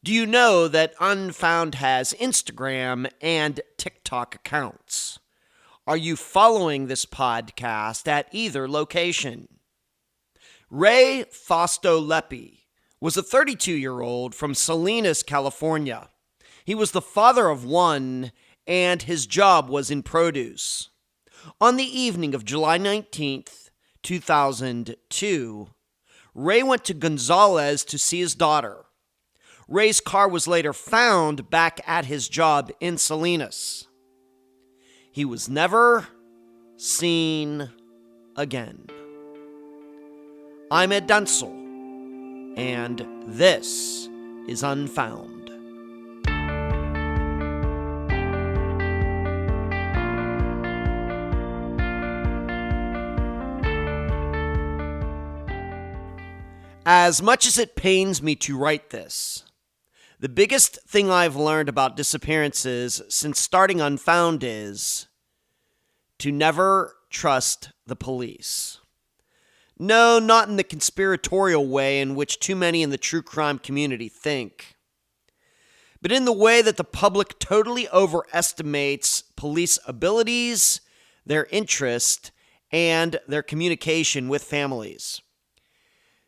Do you know that Unfound has Instagram and TikTok accounts? Are you following this podcast at either location? Ray Fausto Lepe was a 32-year-old from Salinas, California. He was the father of one, and his job was in produce. On the evening of July 19th, 2002, Ray went to Gonzales to see his daughter. Ray's car was later found back at his job in Salinas. He was never seen again. I'm Ed Dunsel, and this is Unfound. As much as it pains me to write this, the biggest thing I've learned about disappearances since starting Unfound is to never trust the police. No, not in the conspiratorial way in which too many in the true crime community think, but in the way that the public totally overestimates police abilities, their interest, and their communication with families.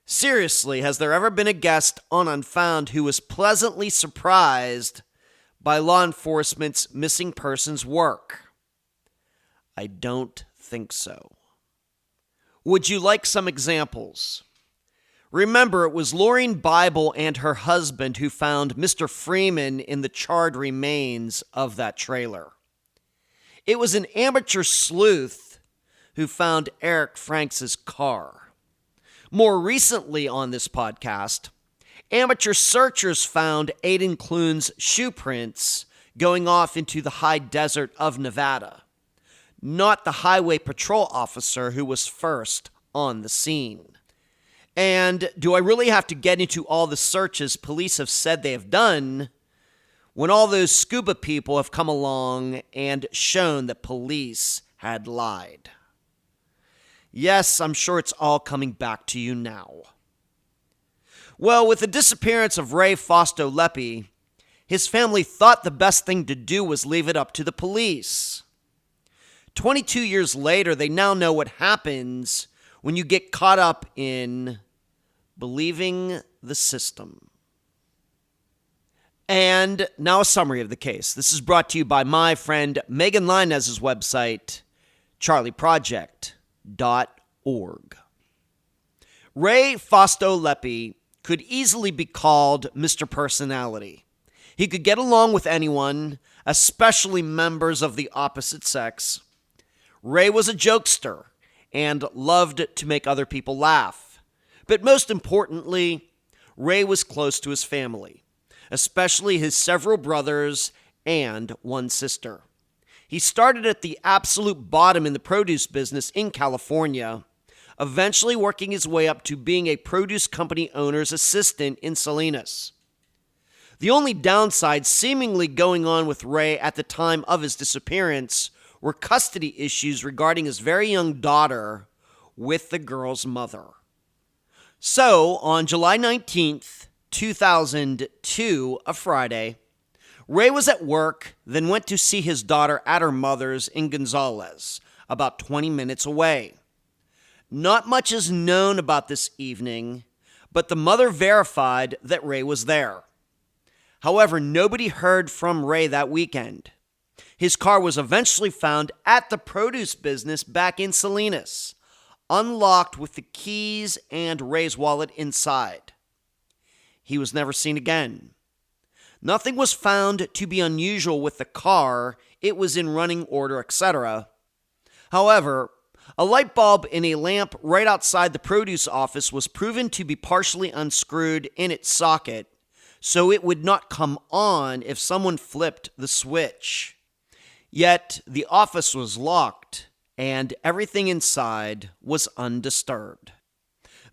Seriously, has there ever been a guest on Unfound who was pleasantly surprised by law enforcement's missing persons work? I don't think so. Would you like some examples? Remember, it was Laureen Bible and her husband who found Mr. Freeman in the charred remains of that trailer. It was an amateur sleuth who found Eric Franks' car. More recently on this podcast, amateur searchers found Aidan Clune's shoe prints going off into the high desert of Nevada, not the highway patrol officer who was first on the scene. And do I really have to get into all the searches police have said they have done when all those scuba people have come along and shown that police had lied? Yes, I'm sure it's all coming back to you now. Well, with the disappearance of Ray Fausto Lepe, his family thought the best thing to do was leave it up to the police. 22 years later, they now know what happens when you get caught up in believing the system. And now a summary of the case. This is brought to you by my friend Megan Linez's website, charleyproject.org. Ray Fausto Lepe could easily be called Mr. Personality. He could get along with anyone, especially members of the opposite sex. Ray was a jokester and loved to make other people laugh. But most importantly, Ray was close to his family, especially his several brothers and one sister. He started at the absolute bottom in the produce business in California, eventually working his way up to being a produce company owner's assistant in Salinas. The only downside seemingly going on with Ray at the time of his disappearance were custody issues regarding his very young daughter with the girl's mother. So, on July 19th, 2002, a Friday, Ray was at work, then went to see his daughter at her mother's in Gonzales, about 20 minutes away. Not much is known about this evening, but the mother verified that Ray was there. However, nobody heard from Ray that weekend. His car was eventually found at the produce business back in Salinas, unlocked with the keys and Ray's wallet inside. He was never seen again. Nothing was found to be unusual with the car. It was in running order, etc. However, a light bulb in a lamp right outside the produce office was proven to be partially unscrewed in its socket, so it would not come on if someone flipped the switch. Yet, the office was locked, and everything inside was undisturbed.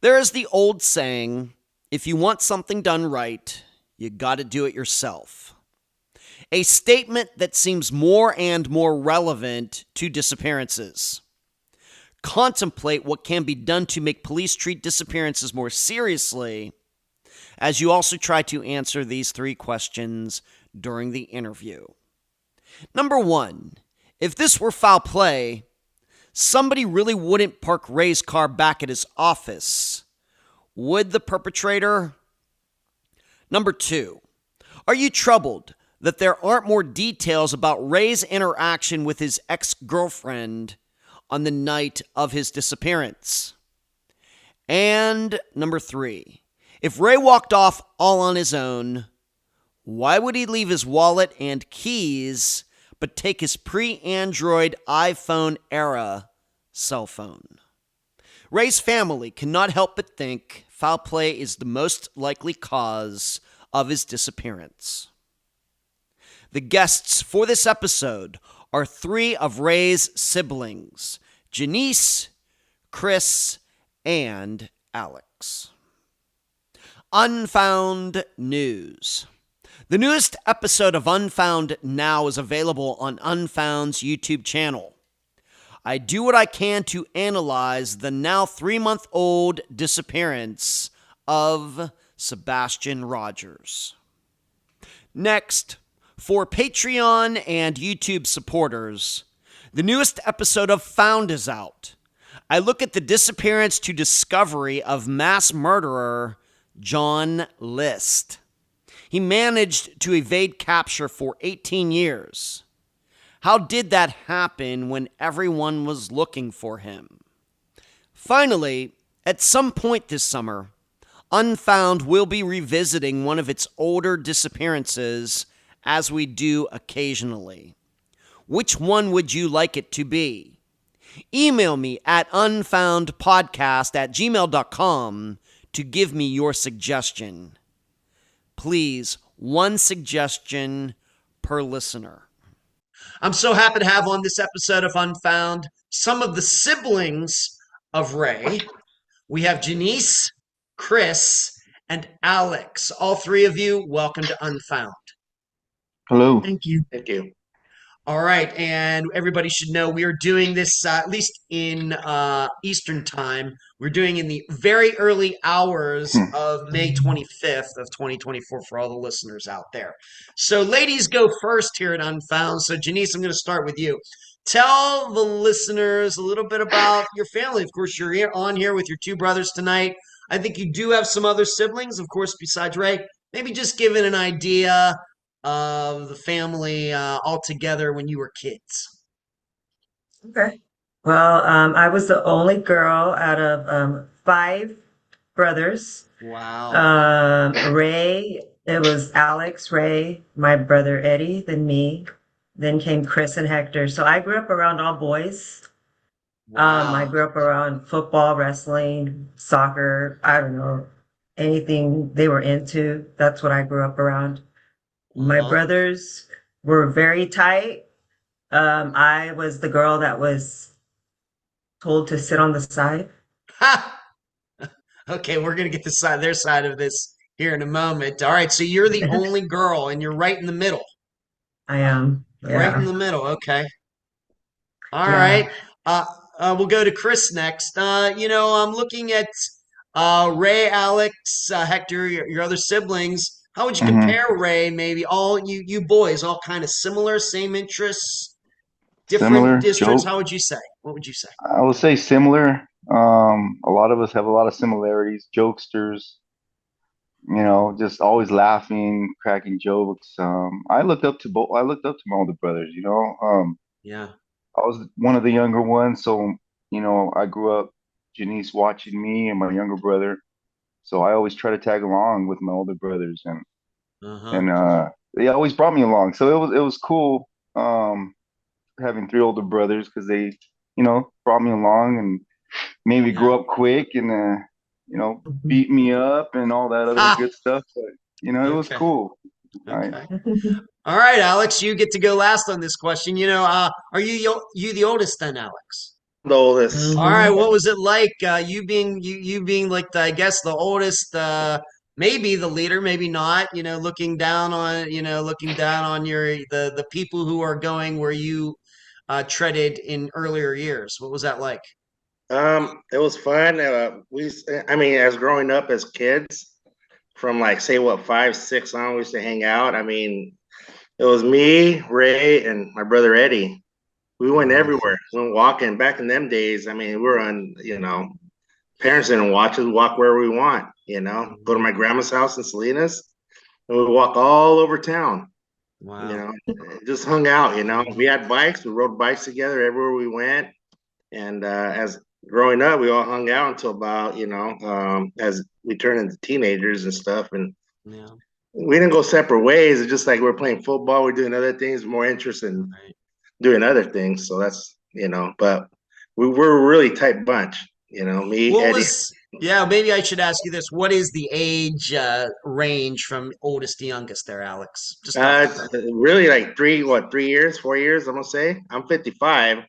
There is the old saying, if you want something done right, you gotta do it yourself. A statement that seems more and more relevant to disappearances. Contemplate what can be done to make police treat disappearances more seriously, as you also try to answer these 3 questions during the interview. Number 1, if this were foul play, somebody really wouldn't park Ray's car back at his office. Would the perpetrator? Number 2, are you troubled that there aren't more details about Ray's interaction with his ex-girlfriend on the night of his disappearance? And number 3, if Ray walked off all on his own, why would he leave his wallet and keys but take his pre-Android iPhone era cell phone? Ray's family cannot help but think foul play is the most likely cause of his disappearance. The guests for this episode are 3 of Ray's siblings, Janice, Chris, and Alex. Unfound News. The newest episode of Unfound now is available on Unfound's YouTube channel. I do what I can to analyze the now 3-month-old disappearance of Sebastian Rogers. Next, for Patreon and YouTube supporters, the newest episode of Found is out. I look at the disappearance to discovery of mass murderer John List. He managed to evade capture for 18 years. How did that happen when everyone was looking for him? Finally, at some point this summer, Unfound will be revisiting one of its older disappearances, as we do occasionally. Which one would you like it to be? Email me at unfoundpodcast@gmail.com to give me your suggestion. Please, 1 suggestion per listener. I'm so happy to have on this episode of Unfound some of the siblings of Ray. We have Janice, Chris, and Alex. All 3 of you, welcome to Unfound. Hello. Thank you. Thank you. All right, and everybody should know we are doing this, at least in Eastern time, we're doing in the very early hours of May 25th of 2024 for all the listeners out there. So ladies go first here at Unfound. So Janice, I'm going to start with you. Tell the listeners a little bit about your family. Of course, you're on here with your 2 brothers tonight. I think you do have some other siblings, of course, besides Ray. Maybe just give it an idea of the family all together when you were kids. Okay. Well, I was the only girl out of 5 brothers. Wow. Ray, it was Alex, Ray, my brother Eddie, then me. Then came Chris and Hector. So I grew up around all boys. Wow. I grew up around football, wrestling, soccer, I don't know, anything they were into. That's what I grew up around. My brothers were very tight. I was the girl that was told to sit on the side. Ha! Okay, we're going to get their side of this here in a moment. All right, so you're the only girl and you're right in the middle. I am. Right in Yeah. the middle. Okay. All Yeah. right. We'll go to Chris next. I'm looking at Ray, Alex, Hector, your other siblings. How would you compare Ray? Maybe all you boys, all kind of similar, same interests, different Similar, districts. joke. How would you say? What would you say? I would say similar. A lot of us have a lot of similarities. Jokesters, just always laughing, cracking jokes. I looked up to both. I looked up to my older brothers. Yeah. I was one of the younger ones, so I grew up. Janice watching me and my younger brother, so I always try to tag along with my older brothers, and Uh-huh. and they always brought me along. So it was cool. Having 3 older brothers because they, brought me along and made me grow up quick and, beat me up and all that other good stuff. But, it was Okay. cool. Okay. All right, Alex, you get to go last on this question. Are you the oldest then, Alex? The oldest. All right, what was it like you being like I guess the oldest, maybe the leader, maybe not, looking down on the people who are going where you treaded in earlier years. What was that like? It was fun. As growing up as kids, from like say what 5, 6 on, we used to hang out. I mean, it was me, Ray, and my brother Eddie. We went everywhere. We went walking. Back in them days, I mean, we were on, parents didn't watch us, walk wherever we want, go to my grandma's house in Salinas, and we walk all over town. Wow. Just hung out. We had bikes. We rode bikes together everywhere we went. And as growing up, we all hung out until about, as we turned into teenagers and stuff. And we didn't go separate ways. It's just like we're playing football, we're doing other things, more interest in doing other things. So that's, but we're a really tight bunch, me, Eddie. Maybe I should ask you this. What is the age range from oldest to youngest there, Alex? Just really like 3 years, 4 years, I'm going to say. I'm 55.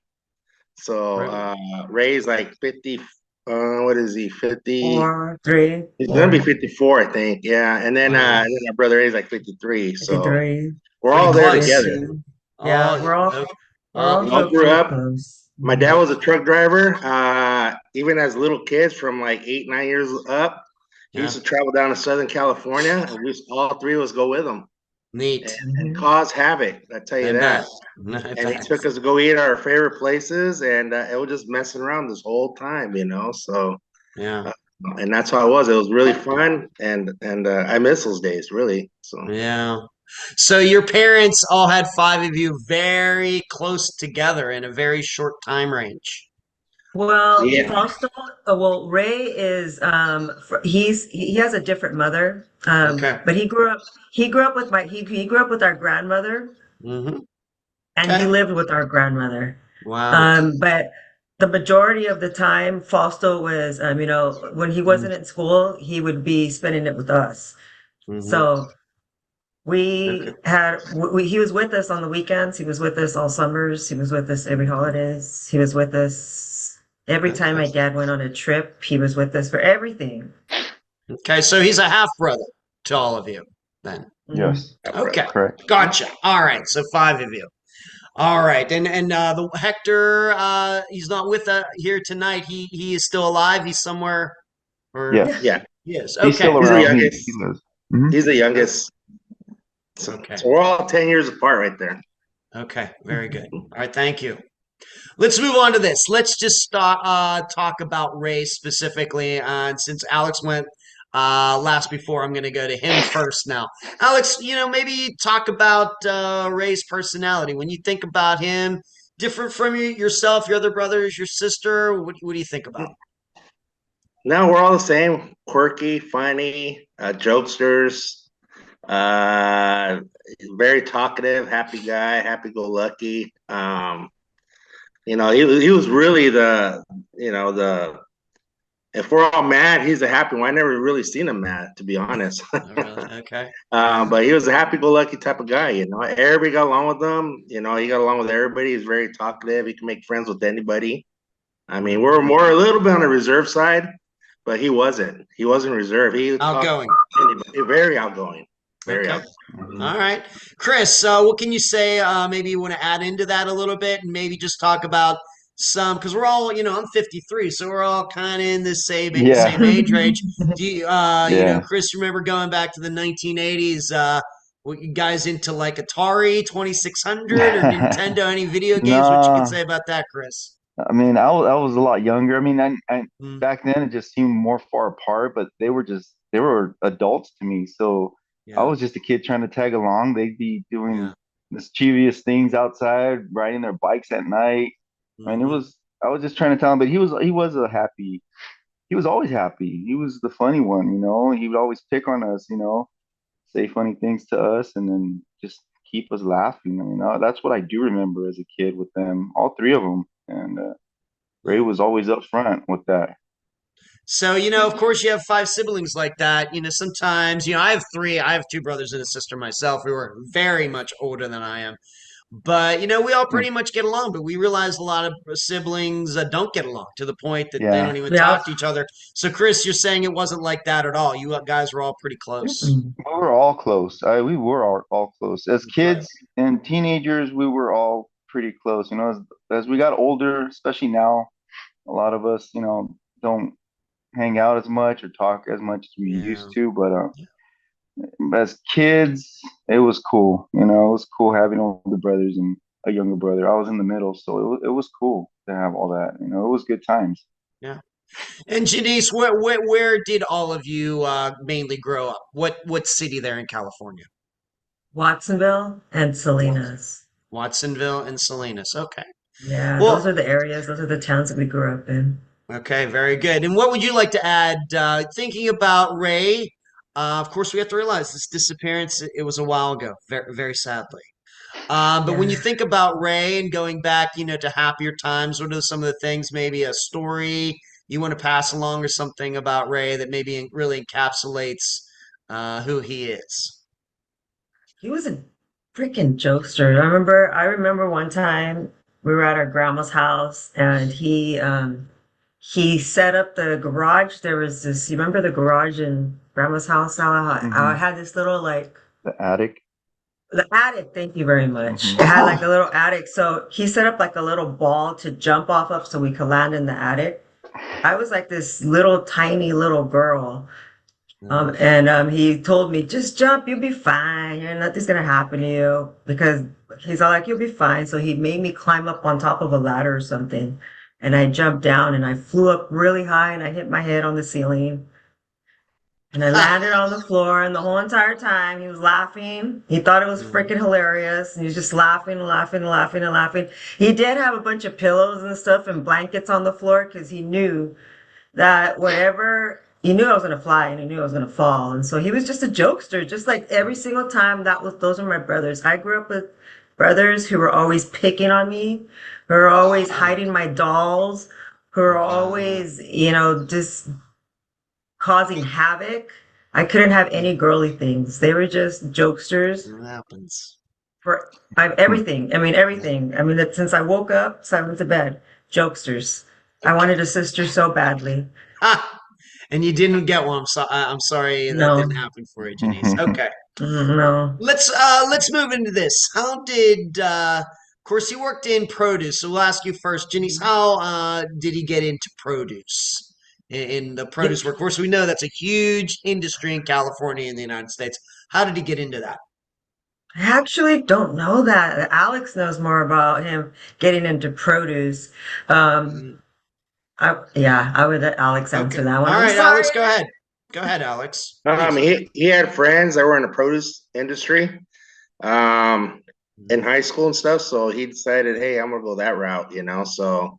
So Ray's like 50. What is he? 50. 4, 3. He's gonna be 54, I think. Yeah, and then our brother Ray's like 53. So 53. we're all there together. Yeah, we're all grew up. close. My dad was a truck driver. Even as little kids, from like 8, 9 years up, he used to travel down to Southern California, and all 3 of us go with him. Neat. And cause havoc, I tell you that. And he took us to go eat our favorite places, and it was just messing around this whole time, So and that's how it was. It was really fun, and I miss those days, really. So So your parents all had 5 of you very close together in a very short time range. Well, Fausto, Ray is he has a different mother. But he grew up with he grew up with our grandmother. And he lived with our grandmother. Wow. But the majority of the time, Fausto was, when he wasn't in school, he would be spending it with us. So he was with us on the weekends. He was with us all summers. He was with us every holidays. He was with us every time my dad went on a trip. He was with us for everything. Okay, so he's a half brother to all of you then. Yes. Okay. Correct. Gotcha. All right. So 5 of you. All right. And the Hector, he's not with here tonight. He is still alive. He's somewhere. Yeah. He is. He's still He's the around. youngest. He lives. He's the youngest. So we're all 10 years apart right there. Okay. Very good. All right. Thank you. Let's move on to this. Let's just talk about Ray specifically. And since Alex went last before, I'm going to go to him first now. Alex, maybe talk about Ray's personality. When you think about him, different from yourself, your other brothers, your sister, what do you think about? No, we're all the same. Quirky, funny, jokesters, very talkative, happy guy, happy-go-lucky. He was really if we're all mad, he's a happy one. I never really seen him mad, to be honest. Oh, really? Okay. But he was a happy-go-lucky type of guy, Everybody got along with him. He got along with everybody. He's very talkative. He can make friends with anybody. I mean, we're a little bit on the reserve side, but he wasn't. He wasn't reserved. He was outgoing. Very outgoing. Very outgoing. All right. Chris, what can you say? Maybe you want to add into that a little bit and maybe just talk about some, because we're all, I'm 53, so we're all kind of in the same age range. Do you, Chris, remember going back to the 1980s? What you guys into like Atari 2600 or Nintendo? Any video games? What you can say about that, Chris? I mean, I was a lot younger. I mean, I back then it just seemed more far apart, but they were adults to me. So I was just a kid trying to tag along. They'd be doing mischievous things outside, riding their bikes at night. I mean, I was just trying to tell him, but he was always happy. He was the funny one, He would always pick on us, say funny things to us, and then just keep us laughing. That's what I do remember as a kid with them, all 3 of them. And Ray was always up front with that. So, of course, you have 5 siblings like that. Sometimes, I have 3. I have 2 brothers and a sister myself who are very much older than I am. But, we all pretty much get along. But we realize a lot of siblings don't get along to the point that they don't even talk to each other. So, Chris, you're saying it wasn't like that at all. You guys were all pretty close. We were all close. We were all close. As kids and teenagers, we were all pretty close. As we got older, especially now, a lot of us, don't hang out as much or talk as much as we used to. But as kids, it was cool. You know, it was cool having older brothers and a younger brother. I was in the middle, so it was cool to have all that. You know, it was good times. Yeah. And Janice, where did all of you mainly grow up? What city there in California? Watsonville and Salinas. Watsonville and Salinas. Okay. Yeah, those Well, are the areas, those are the towns that we grew up in. okay, very good. And what would you like to add? Thinking about Ray, of course, we have to realize this disappearance, it was a while ago, very, very sadly. But when Yeah. you think about Ray and going back, to happier times, what are some of the things, maybe a story you want to pass along or something about Ray that maybe really encapsulates who he is? He was a freaking jokester. I remember one time we were at our grandma's house and he set up the garage. There was this, you remember the garage in grandma's house? How I Hmm. had this little like The attic. the attic, thank you very much. Hmm. It had like a little attic. So he set up like a little ball to jump off of so we could land in the attic. I was like this little tiny little girl. And he told me, just jump, you'll be fine. Nothing's gonna happen to you because he's all like, you'll be fine. So he made me climb up on top of a ladder or something. And I jumped down and I flew up really high and I hit my head on the ceiling. And I landed on the floor, and the whole entire time he was laughing. He thought it was freaking hilarious. And he was just laughing and laughing and laughing and laughing. He did have a bunch of pillows and stuff and blankets on the floor because he knew that whatever he knew I was gonna fly and he knew I was gonna fall. And so he was just a jokester, just like every single time those were my brothers. I grew up with brothers who were always picking on me, who were always hiding my dolls, who were always, just causing havoc. I couldn't have any girly things. They were just jokesters It happens. for everything. I mean, everything. I mean, since I woke up, since I went to bed, jokesters. I wanted a sister so badly. And you didn't get one. I'm sorry that didn't No, happen for you, Janice. Okay. no. Let's move into this. How did of course you worked in produce, so we'll ask you first, Janice, how did he get into produce? In the Yeah, produce workforce? We know that's a huge industry in California and the United States. How did he get into that? I actually don't know that. Alex knows more about him getting into produce. Um, Mm, I would let Alex okay. answer that one. All I'm right, sorry. Alex, go ahead. Go ahead, Alex. Please. He had friends that were in the produce industry, um, in high school and stuff. So he decided, hey, I'm gonna go that route, So,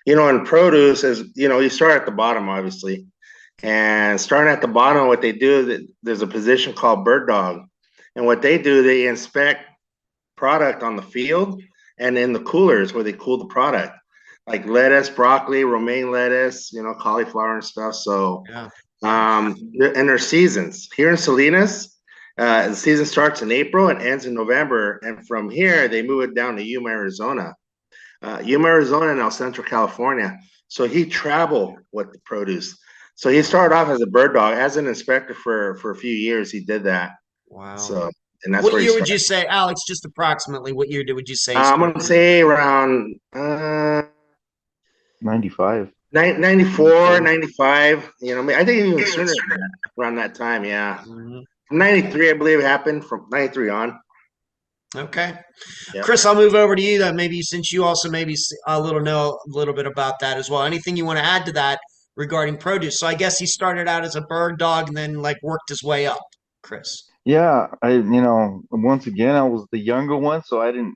in produce is, you start at the bottom, obviously, and starting at the bottom, what they do is there's a position called bird dog, and what they do, they inspect product on the field and in the coolers where they cool the product, like lettuce, broccoli, romaine lettuce, cauliflower and stuff. So, Yeah. and their seasons here in Salinas, the season starts in April and ends in November. And from here, they move it down to Yuma, Arizona. Yuma, Arizona, and now Central California. So he traveled with the produce. So he started off as a bird dog, as an inspector for a few years. He did that. Wow. So, and that's What where he year would started. you say, Alex, just approximately, what year would you say he I'm gonna started? say around 95. 94, 95. I think even sooner than that, around that time. Yeah, Mhm. from 93, I believe it happened from 93 on. Okay. Yeah. Chris, I'll move over to you then. Maybe since you also maybe know a little bit about that as well. Anything you want to add to that regarding produce? So I guess he started out as a bird dog and then like worked his way up, Chris. Yeah, once again, I was the younger one, so I didn't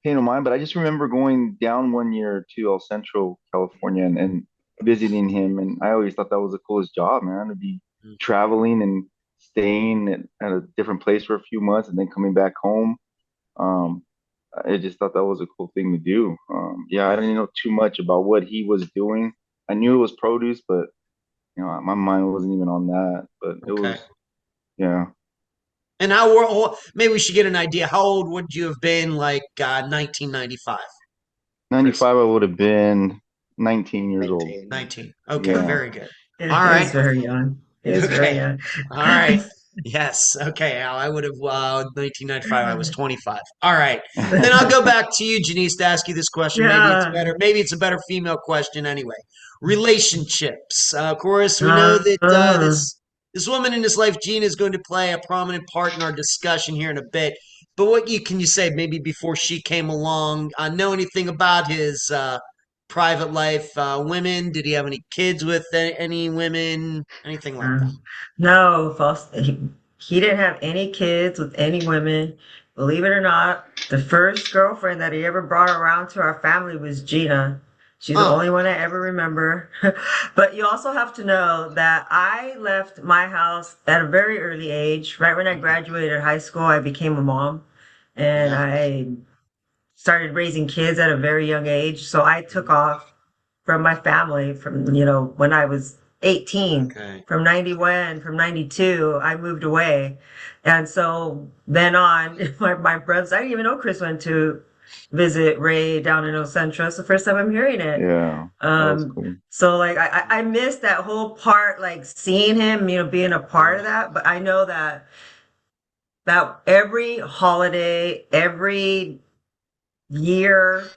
pay no mind. But I just remember going down one year to El Centro, California, and visiting him. And I always thought that was the coolest job, man, to be traveling and staying at a different place for a few months and then coming back home. Um, I just thought that was a cool thing to do. Yeah, I didn't know too much about what he was doing. I knew it was produce, but my mind wasn't even on that. But it Okay. was, yeah. And maybe we should get an idea. How old would you have been like 1995, Chris? 95, I would have been 19 years old. 19. Okay, Yeah. very good. He All was right. very young. He was very Okay. young. All right. Yes. Okay, Al. I would have 1995. I was 25. All right. Then I'll go back to you, Janice, to ask you this question. Maybe it's Yeah. better. Maybe it's a better female question anyway. Relationships. Of course, we know that Uh, this This woman in his life, Gina, is going to play a prominent part in our discussion here in a bit. But what can you say maybe before she came along? Know anything about his private life? Women? Did he have any kids with any women? Anything like that? No, false. He didn't have any kids with any women. Believe it or not, the first girlfriend that he ever brought around to our family was Gina. She's the Oh, only one I ever remember. But you also have to know that I left my house at a very early age. Right when I graduated high school, I became a mom and yeah. I started raising kids at a very young age. So I took off from my family from, when I was 18. Okay. From 91, from 92, I moved away. And so then on, my brothers, I didn't even know Chris went to visit Ray down in El Centro. It's the first time I'm hearing it. Yeah, that was cool. So like I missed that whole part, like seeing him, being a part of that. But I know that every holiday, every year,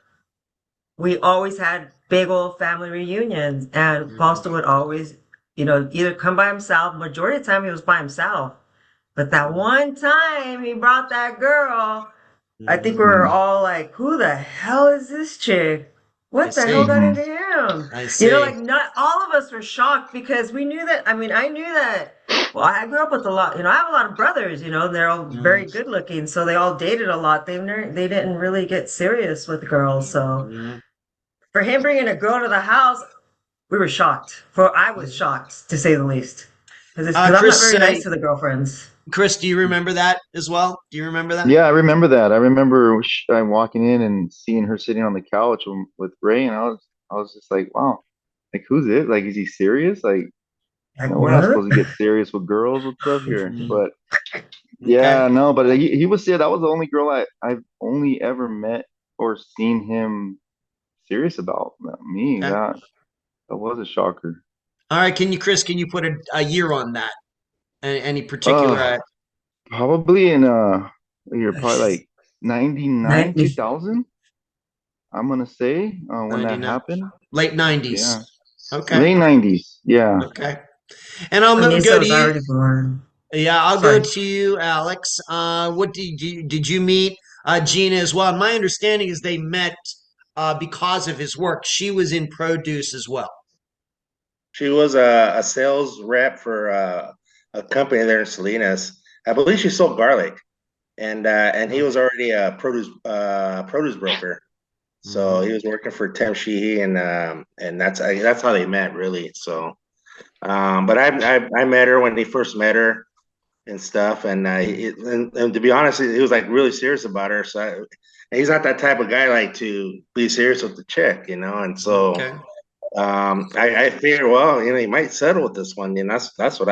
we always had big old family reunions, and Fausto would always, either come by himself. Majority of the time, he was by himself. But that one time he brought that girl, I think we were all like, "Who the hell is this chick? I What the hell see. got Mhm. into him?" I see. Like not all of us were shocked because we knew that. I mean, I knew that. Well, I grew up with a lot. I have a lot of brothers. And they're all very good looking, so they all dated a lot. They didn't really get serious with girls. So for him bringing a girl to the house, we were shocked. I was shocked to say the least, because I'm not Chris, very nice to the girlfriends. Chris, do you remember that as well? Do you remember that? Yeah, I remember that. I remember I'm walking in and seeing her sitting on the couch with Ray, and I was just like, wow, like who's it? Like, is he serious? Like, Like we're not what? supposed to get serious with girls and stuff here. Mhm. But Okay. yeah, no, but he was serious. That was the only girl I've only ever met or seen him serious about. Me, Okay. that was a shocker. All right. Chris, can you put a year on that? Any particular? Uh, Probably in you're probably like 99, 90. 2000. I'm gonna say when that 99, happened. late 90s. Yeah, Okay. late 90s. Yeah. Okay. And I'll For me, so I go to was you. already born. Yeah, I'll go Sorry. to you, Alex. What did you meet Gina as well? My understanding is they met because of his work. She was in produce as well. She was a sales rep for a company there in Salinas. I believe she sold garlic, and he was already a produce broker. So he was working for Tim Sheehy, and that's how they met, really. So, but I met her when he first met her and stuff, and to be honest, he was like really serious about her. So he's not that type of guy like to be serious with the chick, and so. Okay. I figure, well, he might settle with this one, that's what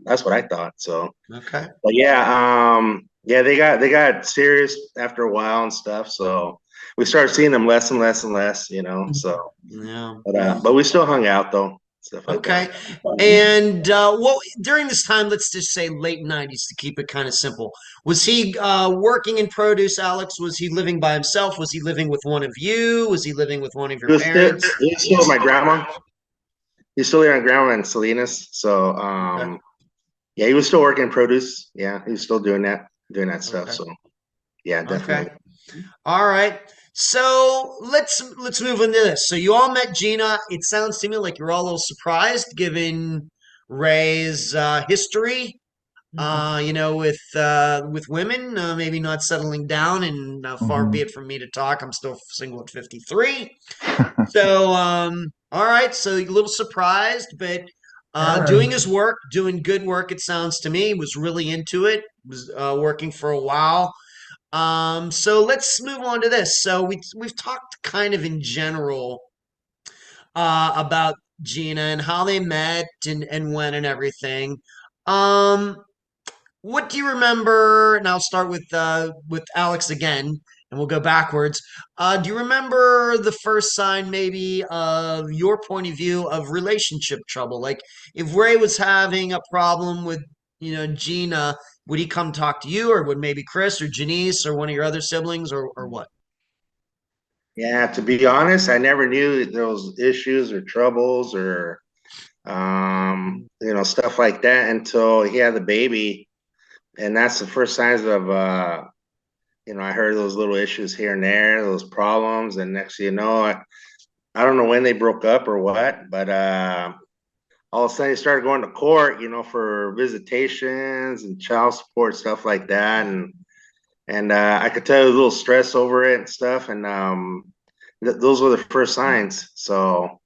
that's what I thought. So, Okay. but yeah, they got serious after a while and stuff. So we started seeing them less and less and less, So, Yeah. but we still hung out though, stuff like Okay. that. And during this time, let's just say late 90s to keep it kind of simple. Was he working in produce, Alex? Was he living by himself? Was he living with one of you? Was he living with one of your parents? He was still with my grandma. He's still there on grandma in Salinas. So, Okay. yeah, he was still working in produce. Yeah, he was still doing that stuff. Okay. So, yeah, definitely. Okay. All right. So let's move into this. So you all met Gina. It sounds to me like you're all a little surprised given Ray's history. With women, maybe not settling down, and far be Hmm. it from me to talk. I'm still single at 53. So, all right. So a little surprised, but doing his work, doing good work. It sounds to me was really into it. Was working for a while. So let's move on to this. So we've talked kind of in general about Gina and how they met and when and everything. Um, what do you remember? And I'll start with Alex again, and we'll go backwards. Do you remember the first sign, maybe, of your point of view of relationship trouble? Like if Ray was having a problem with, Gina, would he come talk to you, or would maybe Chris or Janice or one of your other siblings, or what? Yeah, to be honest, I never knew there was issues or troubles or stuff like that until he had the baby. And that's the first signs of, I heard those little issues here and there, those problems. And next thing you know, I don't know when they broke up or what, but all of a sudden he started going to court, for visitations and child support, stuff like that. And I could tell he was a little stressed over it and stuff. And those were the first signs. So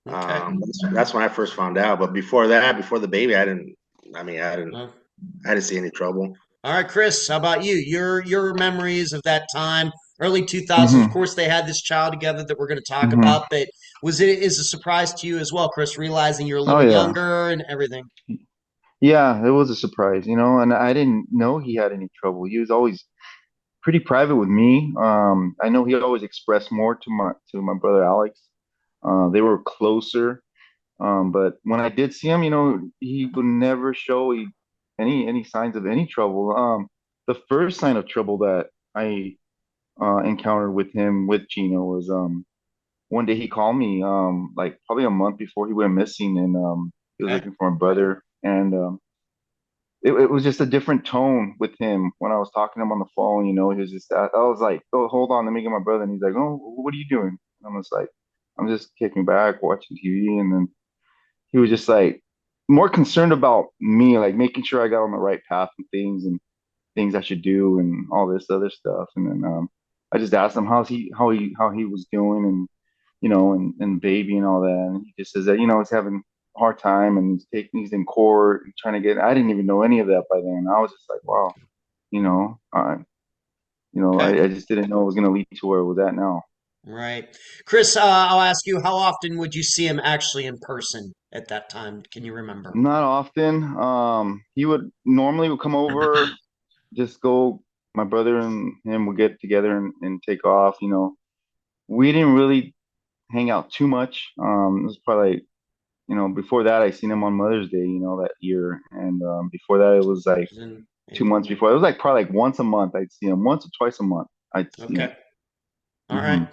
that's when I first found out. But before that, before the baby, I didn't see any trouble. All right, Chris, how about you? Your memories of that time, early 2000s. Of Mm-hmm. course, they had this child together that we're going to talk Mm-hmm. about, but is a surprise to you as well, Chris, realizing you're a Oh little yeah. younger and everything? Yeah, it was a surprise, and I didn't know he had any trouble. He was always pretty private with me. I know he always expressed more to my brother Alex. They were closer. But when I did see him, he would never show any signs of any trouble. The first sign of trouble that I encountered with him with Gina was one day he called me like probably a month before he went missing, and he was Okay. looking for my brother, and it was just a different tone with him when I was talking to him on the phone. He was just I was like, oh, hold on, let me get my brother, and he's like, oh, what are you doing? And I was like, I'm just kicking back watching TV, and then he was just like more concerned about me, like making sure I got on the right path and things I should do and all this other stuff. And then I just asked him how he was doing, and and baby and all that. And he just says that he's having a hard time, and he's in court and trying to get. I didn't even know any of that by then. I was just like, wow, you know, uh, Okay. I just didn't know it was gonna lead to where it was at now. Right. Chris, I'll ask you, how often would you see him actually in person at that time? Can you remember? Not often. He would come over, just go. My brother and him would get together and take off. We didn't really hang out too much. It was probably like, before that I seen him on Mother's Day, that year, and before that it was like It was in 2 months April. before. It was like probably like once a month I'd see him, once or twice a month I'd see him. Okay. All right. Hmm.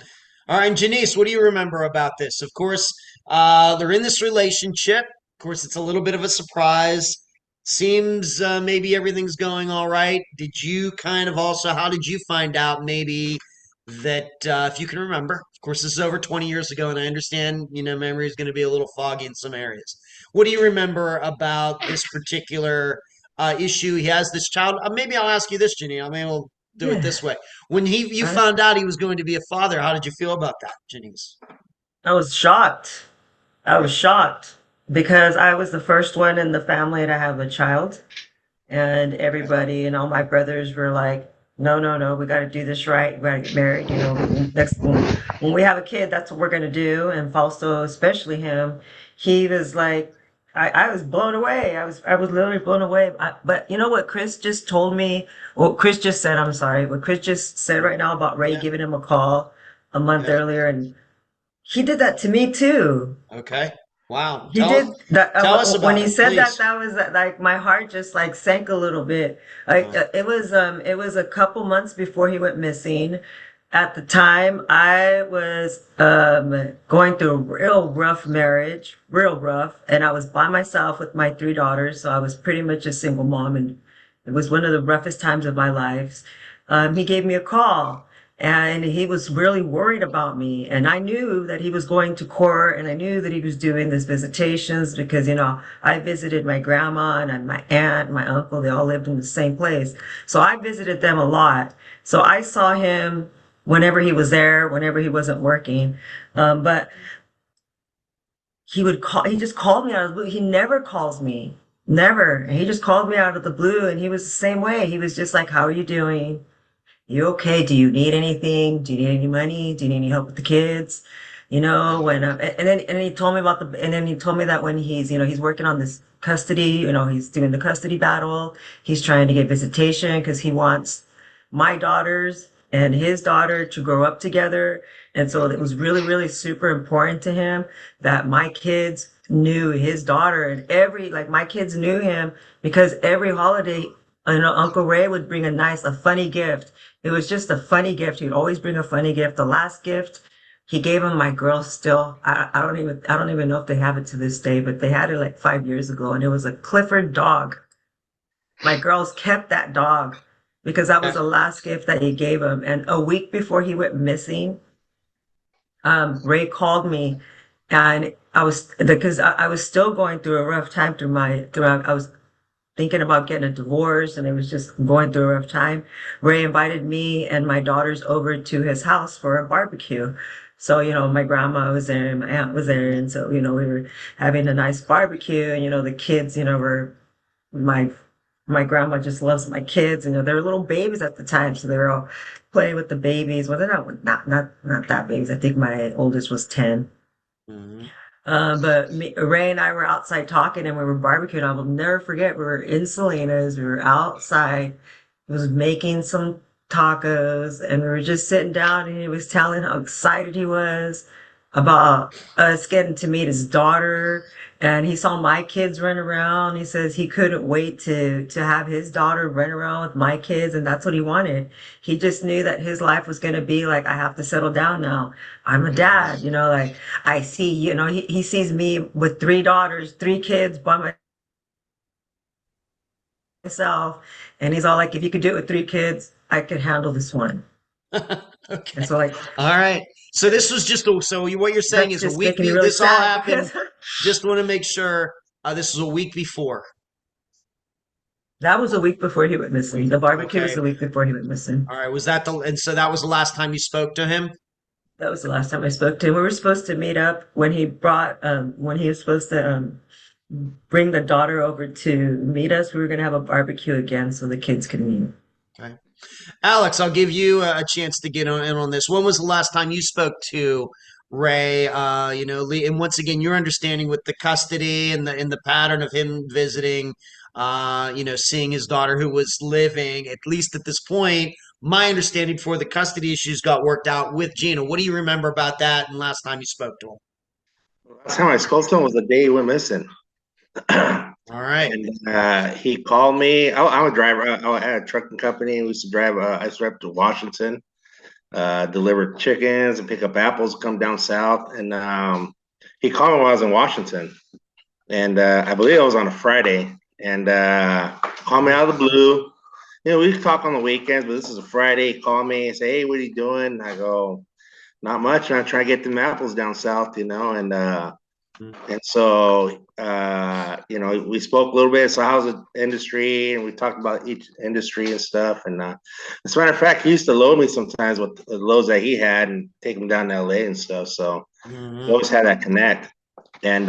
All right. And Janice, what do you remember about this? Of course, they're in this relationship. Of course, it's a little bit of a surprise. Seems maybe everything's going all right. Did you kind of also, how did you find out maybe that, if you can remember, of course, this is over 20 years ago, and I understand, memory is going to be a little foggy in some areas. What do you remember about this particular issue? He has this child. Maybe I'll ask you this, Jenny. I mean, we'll do it Yeah. this way. When you I, found out he was going to be a father, how did you feel about that, Janice? I was shocked. I was shocked because I was the first one in the family to have a child. And everybody and all my brothers were like, no, no, no, we got to do this right. We got to get married. Next when we have a kid, that's what we're going to do. And Fausto, especially him, he was like, I was blown away. I was literally blown away. But you know what Chris just told me? Well, Chris just said, I'm sorry. What Chris just said right now about Ray Yeah. giving him a call a month Yeah. earlier. And he did that to me too. Okay. Wow. He did that Tell us when about he it, said that. please. That was like my heart just like sank a little bit. Like Uh, it was a couple months before he went missing. At the time, I was going through a real rough marriage, real rough, and I was by myself with my three daughters, so I was pretty much a single mom, and it was one of the roughest times of my life. He gave me a call. And he was really worried about me. And I knew that he was going to court, and I knew that he was doing these visitations because, I visited my grandma and my aunt, and my uncle. They all lived in the same place. So I visited them a lot. So I saw him whenever he was there, whenever he wasn't working. But he just called me out of the blue. He never calls me. Never. And he just called me out of the blue, and he was the same way. He was just like, how are you doing? You okay? Do you need anything? Do you need any money? Do you need any help with the kids? And then he told me that when he's working on this custody, he's doing the custody battle. He's trying to get visitation because he wants my daughters and his daughter to grow up together. And so it was really, really super important to him that my kids knew his daughter, and my kids knew him because every holiday, Uncle Ray would bring a funny gift. It was just a funny gift. He'd always bring a funny gift. The last gift he gave him my girl still. I don't even know if they have it to this day, but they had it like 5 years ago, and it was a Clifford dog. My girls kept that dog because that was the last gift that he gave him. And a week before he went missing, Ray called me, and I was still going through a rough time I was thinking about getting a divorce, and it was just going through a rough time. Ray invited me and my daughters over to his house for a barbecue. So, my grandma was there and my aunt was there. And so, we were having a nice barbecue, and, the kids, were my, my grandma just loves my kids. They were little babies at the time. So they were all playing with the babies. Well, they're not that babies. I think my oldest was 10. Mm-hmm. But Ray and I were outside talking, and we were barbecuing. I will never forget. We were in Salinas. We were outside. He was making some tacos, and we were just sitting down, and he was telling how excited he was about us getting to meet his daughter. And he saw my kids run around. He says he couldn't wait to have his daughter run around with my kids, and that's what he wanted. He just knew that his life was going to be like, I have to settle down now. I'm a dad, like I see, he sees me with 3 daughters, 3 kids by myself. And he's all like, if you could do it with 3 kids, I could handle this one. Okay. And so like, all right. So this was what you're saying is a week, making me really this all sad happened. because Just want to make sure this was a week before. that was a week before he went missing. The barbecue was Okay. a week before he went missing. All right. And so that was the last time you spoke to him? That was the last time I spoke to him. We were supposed to meet up when when he was supposed to bring the daughter over to meet us. We were going to have a barbecue again so the kids could meet. Okay. Alex, I'll give you a chance to get in on this. When was the last time you spoke to Ray? And once again, your understanding with the custody and the pattern of him visiting, seeing his daughter who was living, at least at this point, my understanding before the custody issues got worked out with Gina. What do you remember about that and last time you spoke to him? Last time I spoke to him was the day he went missing. All right. And he called me. I'm a driver. I had a trucking company. We used to drive. I used to drive to Washington, deliver chickens and pick up apples, come down south. And he called me while I was in Washington. And I believe it was on a Friday. And called me out of the blue. We talk on the weekends, but this is a Friday. He called me and say, "Hey, what are you doing?" And I go, "Not much. I'm trying to get them apples down south, And so, we spoke a little bit. So how's the industry? And we talked about each industry and stuff. And as a matter of fact, he used to load me sometimes with the loads that he had and take them down to LA and stuff. So we always had that connect. And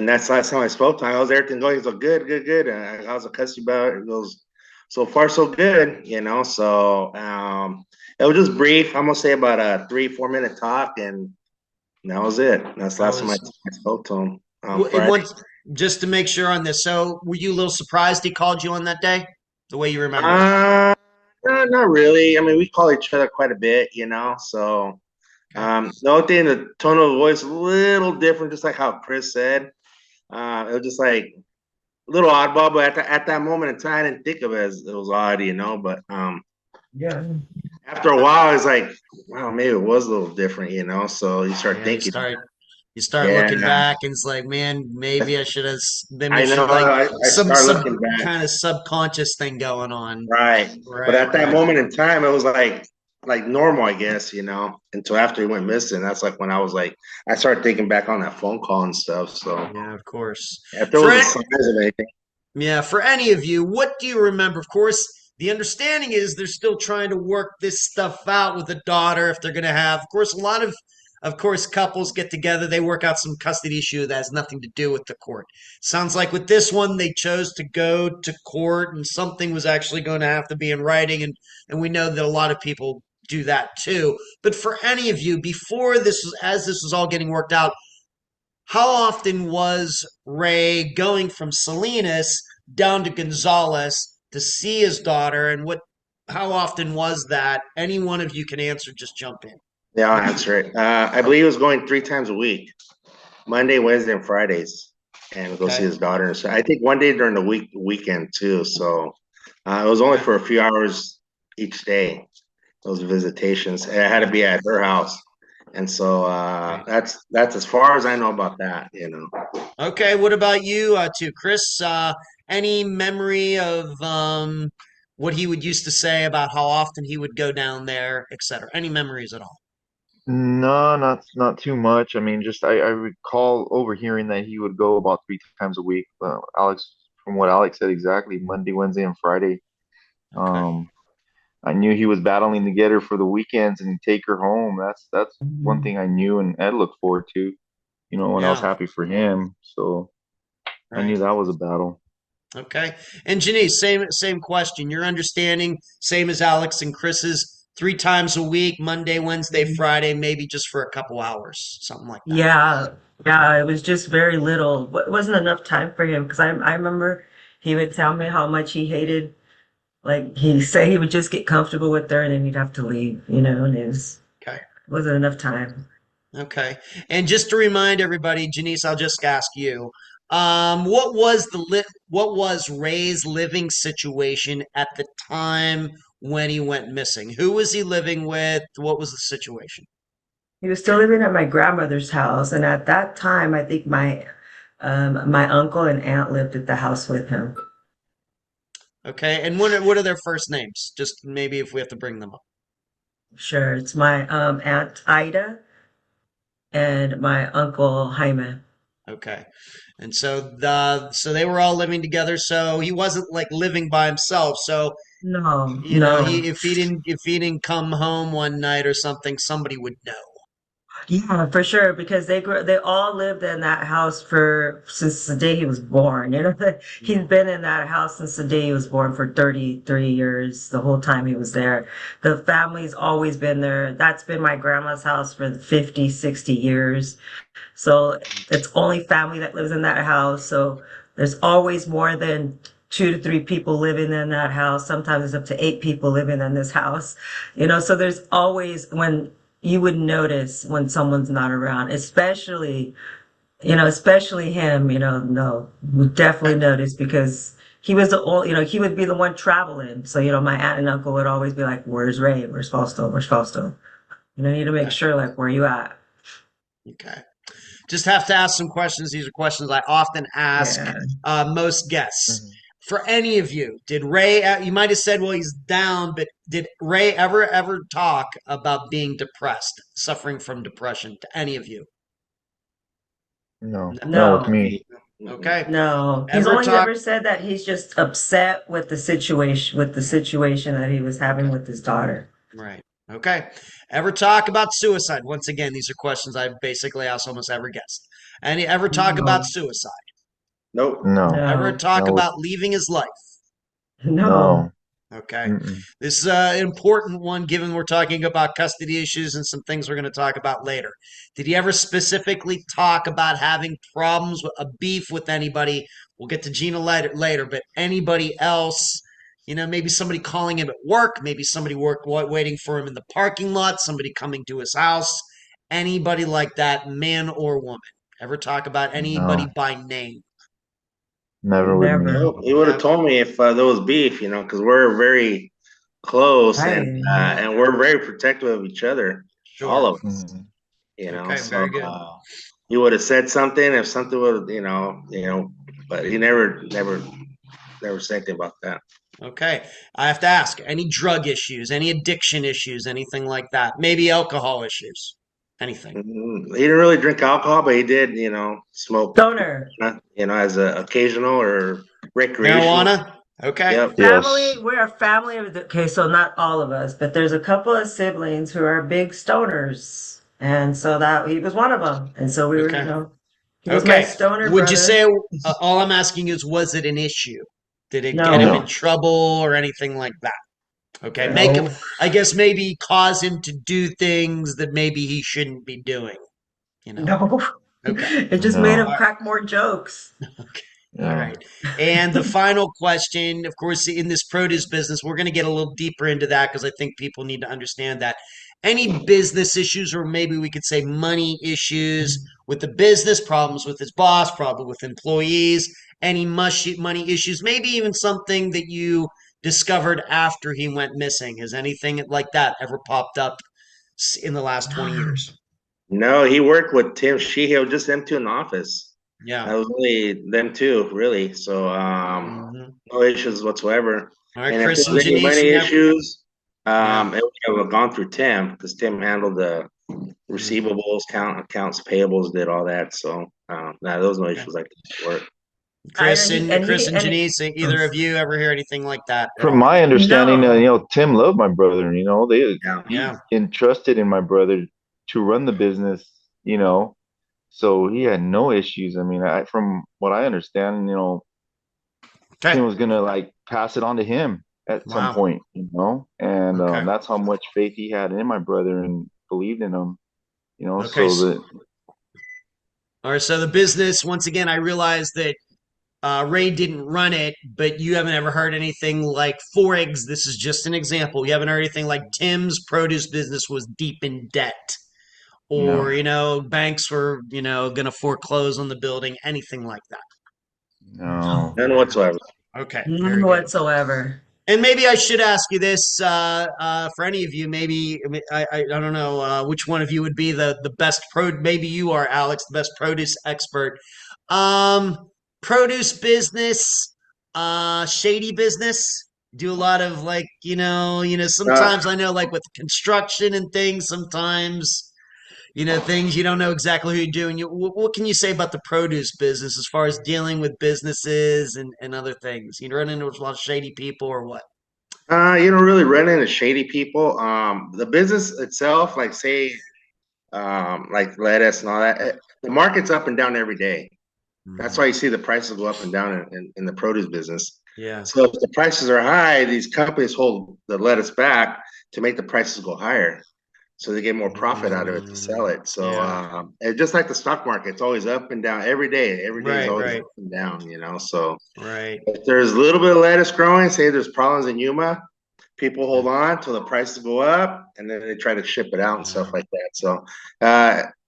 that's the last time I spoke to him. How's everything going? He's like, good, good, good. How's the custody about? He goes, so far, so good, So it was just brief. I'm going to say about a 3-4 minute talk. And that was it. That's the last time I spoke to him. Just to make sure on this, so were you a little surprised he called you on that day? The way you remember? No, not really. I mean, we call each other quite a bit, So the only thing, the tone of the voice a little different, just like how Chris said. It was just like a little oddball, but at that moment in time, I didn't think of it as it was odd, But Yeah. after a while, it's like, wow, maybe it was a little different, So you start thinking. You start looking back, and it's like, man, maybe I should have. I know. I some looking back. Kind of subconscious thing going on, right? But at that moment in time, it was like normal, I guess, Until after he went missing, that's like when I was like, I started thinking back on that phone call and stuff. So yeah, of course. If there was a size of anything. Yeah, for any of you, what do you remember? Of course, the understanding is they're still trying to work this stuff out with the daughter if they're going to have. Of course, a lot of course, couples get together, they work out some custody issue that has nothing to do with the court. Sounds like with this one, they chose to go to court and something was actually going to have to be in writing. And we know that a lot of people do that too. But for any of you, as this was all getting worked out, how often was Ray going from Salinas down to Gonzales to see his daughter? And how often was that? Any one of you can answer, just jump in. Yeah, I'll answer it. I believe he was going 3 times a week, Monday, Wednesday, and Fridays, and go see his daughter. So I think one day during the weekend too. So it was only for a few hours each day. Those visitations. And I had to be at her house, And so that's as far as I know about that, Okay, what about you, too, Chris? Any memory of what he would used to say about how often he would go down there, etc.? Any memories at all? No, not too much. I mean, just I recall overhearing that he would go about 3 times a week. Alex, from what Alex said exactly, Monday, Wednesday, and Friday. Okay. Um, I knew he was battling to get her for the weekends and take her home. That's one thing I knew and Ed looked forward to, and I was Yeah, happy for him. So I right. knew that was a battle. Okay. And Janice, same question. Your understanding, same as Alex and Chris's, 3 times a week, Monday, Wednesday, Friday, maybe just for a couple hours, something like that. Yeah, yeah, it was just very little. It wasn't enough time for him because I remember he would tell me how much he hated, like he say he would just get comfortable with her and then he'd have to leave, and Okay. wasn't enough time. Okay. And just to remind everybody, Janice, I'll just ask you, what was Ray's living situation at the time when he went missing? Who was he living with? What was the situation? He was still living at my grandmother's house, and at that time, I think my uncle and aunt lived at the house with him. Okay. And what are their first names? Just maybe if we have to bring them up. Sure, it's my aunt Ida and my uncle Jaime. Okay. And so they were all living together, so he wasn't like living by himself. So, No, no. if he didn't come home one night or something, somebody would know. Yeah, for sure, because they all lived in that house for since the day he was born. He's been in that house since the day he was born for 33 years, the whole time he was there. The family's always been there. That's been my grandma's house for 50, 60 years. So it's only family that lives in that house. So there's always more than 2 to 3 people living in that house. Sometimes it's up to 8 people living in this house. So there's always when you would notice when someone's not around, especially him, no, we definitely notice because he was the only, he would be the one traveling. So, my aunt and uncle would always be like, where's Ray? Where's Fausto? Where's Fausto? You need to make Okay. sure, like, where you at? Okay. Just have to ask some questions. These are questions I often ask Yeah. most guests. Mhm. For any of you, did Ray, you might have said, well, he's down, but did Ray ever talk about being depressed, suffering from depression to any of you? No, not with No, me. Okay. no. He's Ever only talk? ever said that he's just upset with the situation that he was having with his daughter. Right. Okay. Ever talk about suicide? Once again, these are questions I basically ask almost every guest. Any ever talk about No, suicide? Nope. No, Ever no, talk no, about leaving his life? no. no. Okay. Mm-mm. This is an important one given we're talking about custody issues and some things we're going to talk about later. Did he ever specifically talk about having problems with a beef with anybody? We'll get to Gina later, but anybody else, maybe somebody calling him at work, maybe somebody waiting for him in the parking lot, somebody coming to his house, anybody like that, man or woman. Ever talk about anybody No, by name? never with me. Never. Nope. He would have Never. told me if there was beef, because we're very close and Right. and we're very protective of each other, all Sure. of us. Mhm. Okay, So very good. he would have said something if something would, but he never said anything about that. Okay. I have to ask, any drug issues, any addiction issues, anything like that? Maybe alcohol issues, anything. He didn't really drink alcohol, but he did, smoke, Stoner. as a occasional or recreational. Marijuana? Okay. Yep. Family, Yes. we're a family of okay, so not all of us, but there's a couple of siblings who are big stoners. And so that he was one of them. And so we were, Okay. he was my Okay. stoner Would you brother. say, all I'm asking is, was it an issue? Did it get him No, in No. trouble or anything like that? Okay. Make him, no, I guess maybe cause him to do things that maybe he shouldn't be doing, you know? no. Okay. It just made No. him crack more jokes. Okay. All Yeah. right. And the final question, of course, in this produce business, we're going to get a little deeper into that because I think people need to understand that. Any business issues, or maybe we could say money issues with the business, problems with his boss, problem with employees, any money issues, maybe even something that you discovered after he went missing. Has anything like that ever popped up in the last 20 years? No, he worked with Tim Sheehy. It was just them two in the office. Yeah. That was only them two, really. So no issues whatsoever. All right, And if Chris there and was any Janice, money you have. issues, Yeah. it would have gone through Tim because Tim handled the receivables, accounts payables, did all that. So no, there was no issues like that at work. Chris and he Janice, either of you ever hear anything like that at From all? my understanding, no. Tim loved my brother. Yeah. He entrusted in my brother to run the business. So he had no issues. I mean, from what I understand, Okay. Tim was gonna like pass it on to him at some Wow. point, and Okay. that's how much faith he had in my brother and believed in him. Okay. So that All right. So the business, once again, I realized that Ray didn't run it, but you haven't ever heard anything like, for eggs. This is just an example. You haven't heard anything like Tim's produce business was deep in debt, or banks were going to foreclose on the building, anything like that. no. None whatsoever. Okay, None very good. whatsoever. And maybe I should ask you this for any of you. Maybe I don't know which one of you would be the best Maybe you are, Alex, the best produce expert. Produce business, shady business. Do a lot of sometimes I know like with construction and things. Sometimes things you don't know exactly who you're doing. What can you say about the produce business as far as dealing with businesses and other things? You run into a lot of shady people or what? You don't really run into shady people. The business itself, like say, like lettuce and all that, the market's up and down every day. That's why you see the prices go up and down in the produce business. Yeah. So if the prices are high, these companies hold the lettuce back to make the prices go higher, so they get more profit out of it to sell it. So it's just like the stock market, it's always up and down every day. Every day is always up and down. So if there's a little bit of lettuce growing, say there's problems in Yuma, people hold on till the prices go up, and then they try to ship it out and stuff like that. So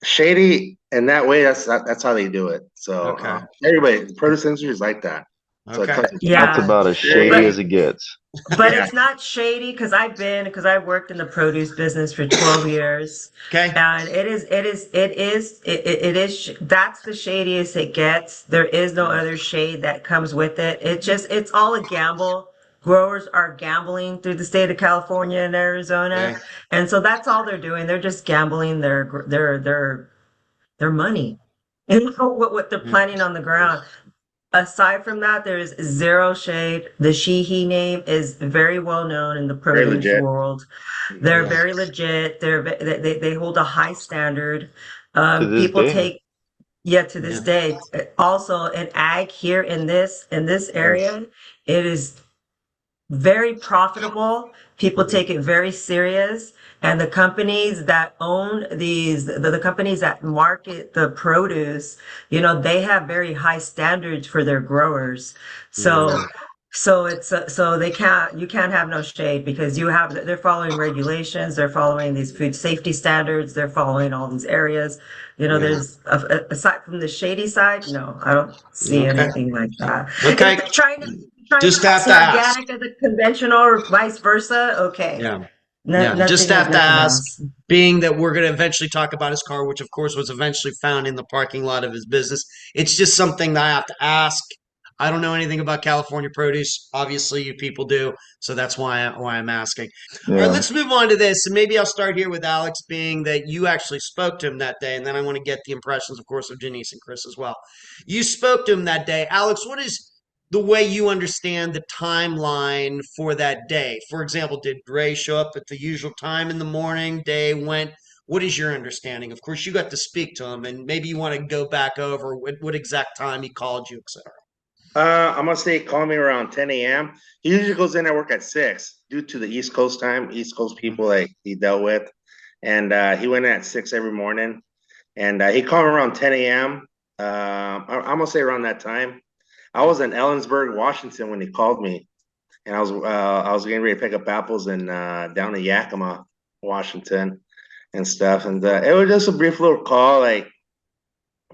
shady in that way, that's how they do it. So everybody, the produce industry is like that. So That's about as shady as it gets. But it's not shady because I worked in the produce business for 12 years. Okay. And it is, that's the shadiest it gets. There is no other shade that comes with it. It's all a gamble. Growers are gambling through the state of California and Arizona. Okay. And so that's all they're doing. They're just gambling their money. And what they're planting on the ground. Aside from that, there is zero shade. The she/he name is very well known in the produce world. They're very legit. They hold a high standard. To this People day. to this day. Also, in ag here in this area, it is very profitable. People take it very serious. And the companies that own the companies that market the produce, they have very high standards for their growers. So you can't have no shade because they're following regulations, they're following these food safety standards, they're following all these areas. There's aside from the shady side, no, I don't see anything like that. Okay. If they're trying to Just be have to ask. organic as a conventional or vice versa, okay. Just have to ask, else. being that we're going to eventually talk about his car, which of course was eventually found in the parking lot of his business. It's just something that I have to ask. I don't know anything about California produce. Obviously, you people do, so that's why I'm asking. All right, let's move on to this, and maybe I'll start here with Alex, being that you actually spoke to him that day, and then I want to get the impressions, of course, of Janice and Chris as well. You spoke to him that day. Alex, what is the way you understand the timeline for that day? For example, did Ray show up at the usual time in the morning, day went? What is your understanding? Of course, you got to speak to him, and maybe you want to go back over what exact time he called you, etc. I'm gonna say call me around 10 a.m. He usually goes in at work at 6 due to the East Coast time, East Coast people that he dealt with. And he went in at 6 every morning. And he called me around 10 a.m. I'm gonna say around that time. I was in Ellensburg, Washington when he called me. And I was getting ready to pick up apples and down in Yakima, Washington and stuff. And it was just a brief little call, like,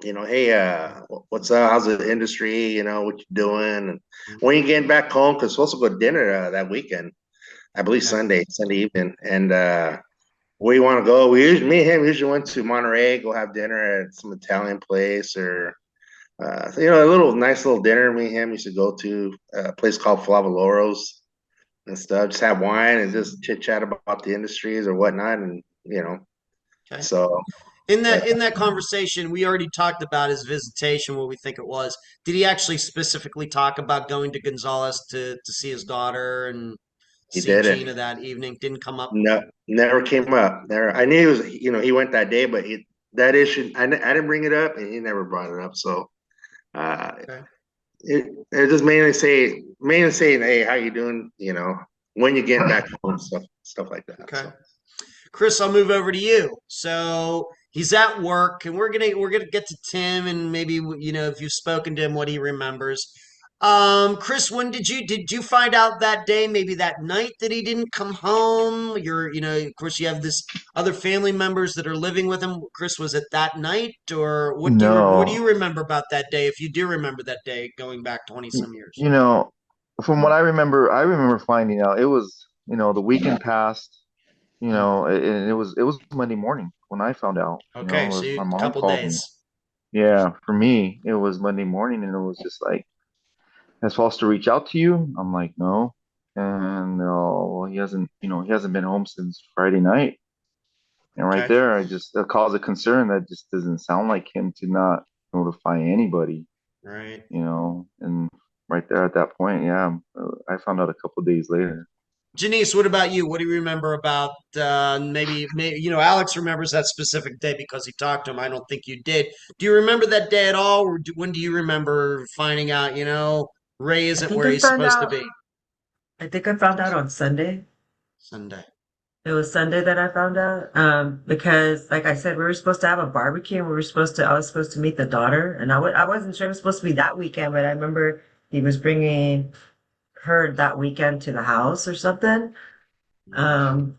hey, what's up? How's the industry? What you doing? And when you getting back home? Because supposed to go to dinner that weekend, I believe Sunday evening. And where you want to go. Me and him usually went to Monterey, go have dinner at some Italian place, or a little nice little dinner. Me and him used to go to a place called Flavaloro's and stuff. Just have wine and just chit chat about the industries or whatnot, and Okay. so In yeah, that conversation, we already talked about his visitation, what we think it was. Did he actually specifically talk about going to Gonzales to see his daughter and he see did it. Gina that evening? Didn't come up. No, never came up. Never. I knew he was. He went that day, but that issue, I didn't bring it up, and he never brought it up. So, uh, Okay. it just mainly saying, "Hey, how you doing?" When you get back home, stuff like that. Okay. So. Chris, I'll move over to you. So he's at work, and we're gonna get to Tim, and maybe if you've spoken to him, what he remembers. Chris, when did you find out that day? Maybe that night that he didn't come home. Of course, you have this other family members that are living with him. Chris, was it that night, or what do No, you remember about that day? If you do remember that day, going back 20 some years. you know, from what I remember finding out it was, the weekend passed, and it was Monday morning when I found out, Okay, so my a mom couple called me. days. Yeah, for me, it was Monday morning, and it was just like, has Foster reached out to you? I'm like, no. And well, he hasn't been home since Friday night. And right Okay, there, that caused a concern that just doesn't sound like him to not notify anybody, right. And right there at that point, yeah, I found out a couple days later. Janice, what about you? What do you remember about maybe Alex remembers that specific day because he talked to him. I don't think you did. Do you remember that day at all, or when do you remember finding out? Ray I isn't think where I he's found supposed to out. be. I think I found out on Sunday. Sunday. It was Sunday that I found out. Because like I said, we were supposed to have a barbecue and I was supposed to meet the daughter and I wasn't sure it was supposed to be that weekend, but I remember he was bringing her that weekend to the house or something. Um,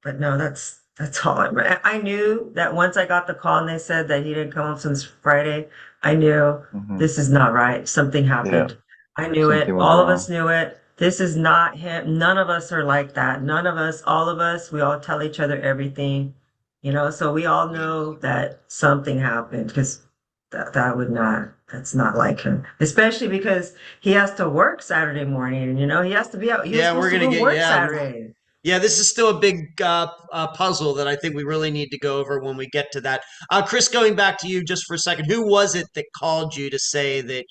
but no, that's all I knew that once I got the call and they said that he didn't come home since Friday, I knew Hmm. this is not right. Something Yeah, happened. I knew it. something was All of wrong. us knew it. This is not him. None of us are like that. None of us, all of us, we all tell each other everything, so we all know that something happened because that's not like him. Especially because he has to work Saturday morning and, he has to be out. He was Yeah, supposed we're to gonna go get work yeah. Saturday. Yeah, this is still a big puzzle that I think we really need to go over when we get to that. Chris, going back to you just for a second, who was it that called you to say that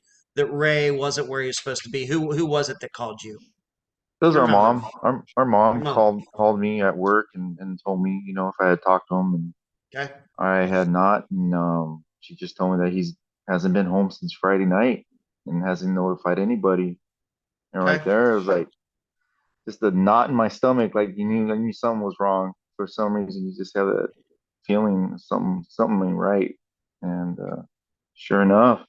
Ray wasn't where he was supposed to be? Who was it that called you? It Do was you our remember? mom. Our mom Your mom. called me at work and told me, if I had talked to him, and Okay. I had not. And she just told me that he's hasn't been home since Friday night and hasn't notified anybody. And right Okay. there, it was like just a knot in my stomach. Like I knew something was wrong for some reason. You just have that feeling something ain't right. And sure enough,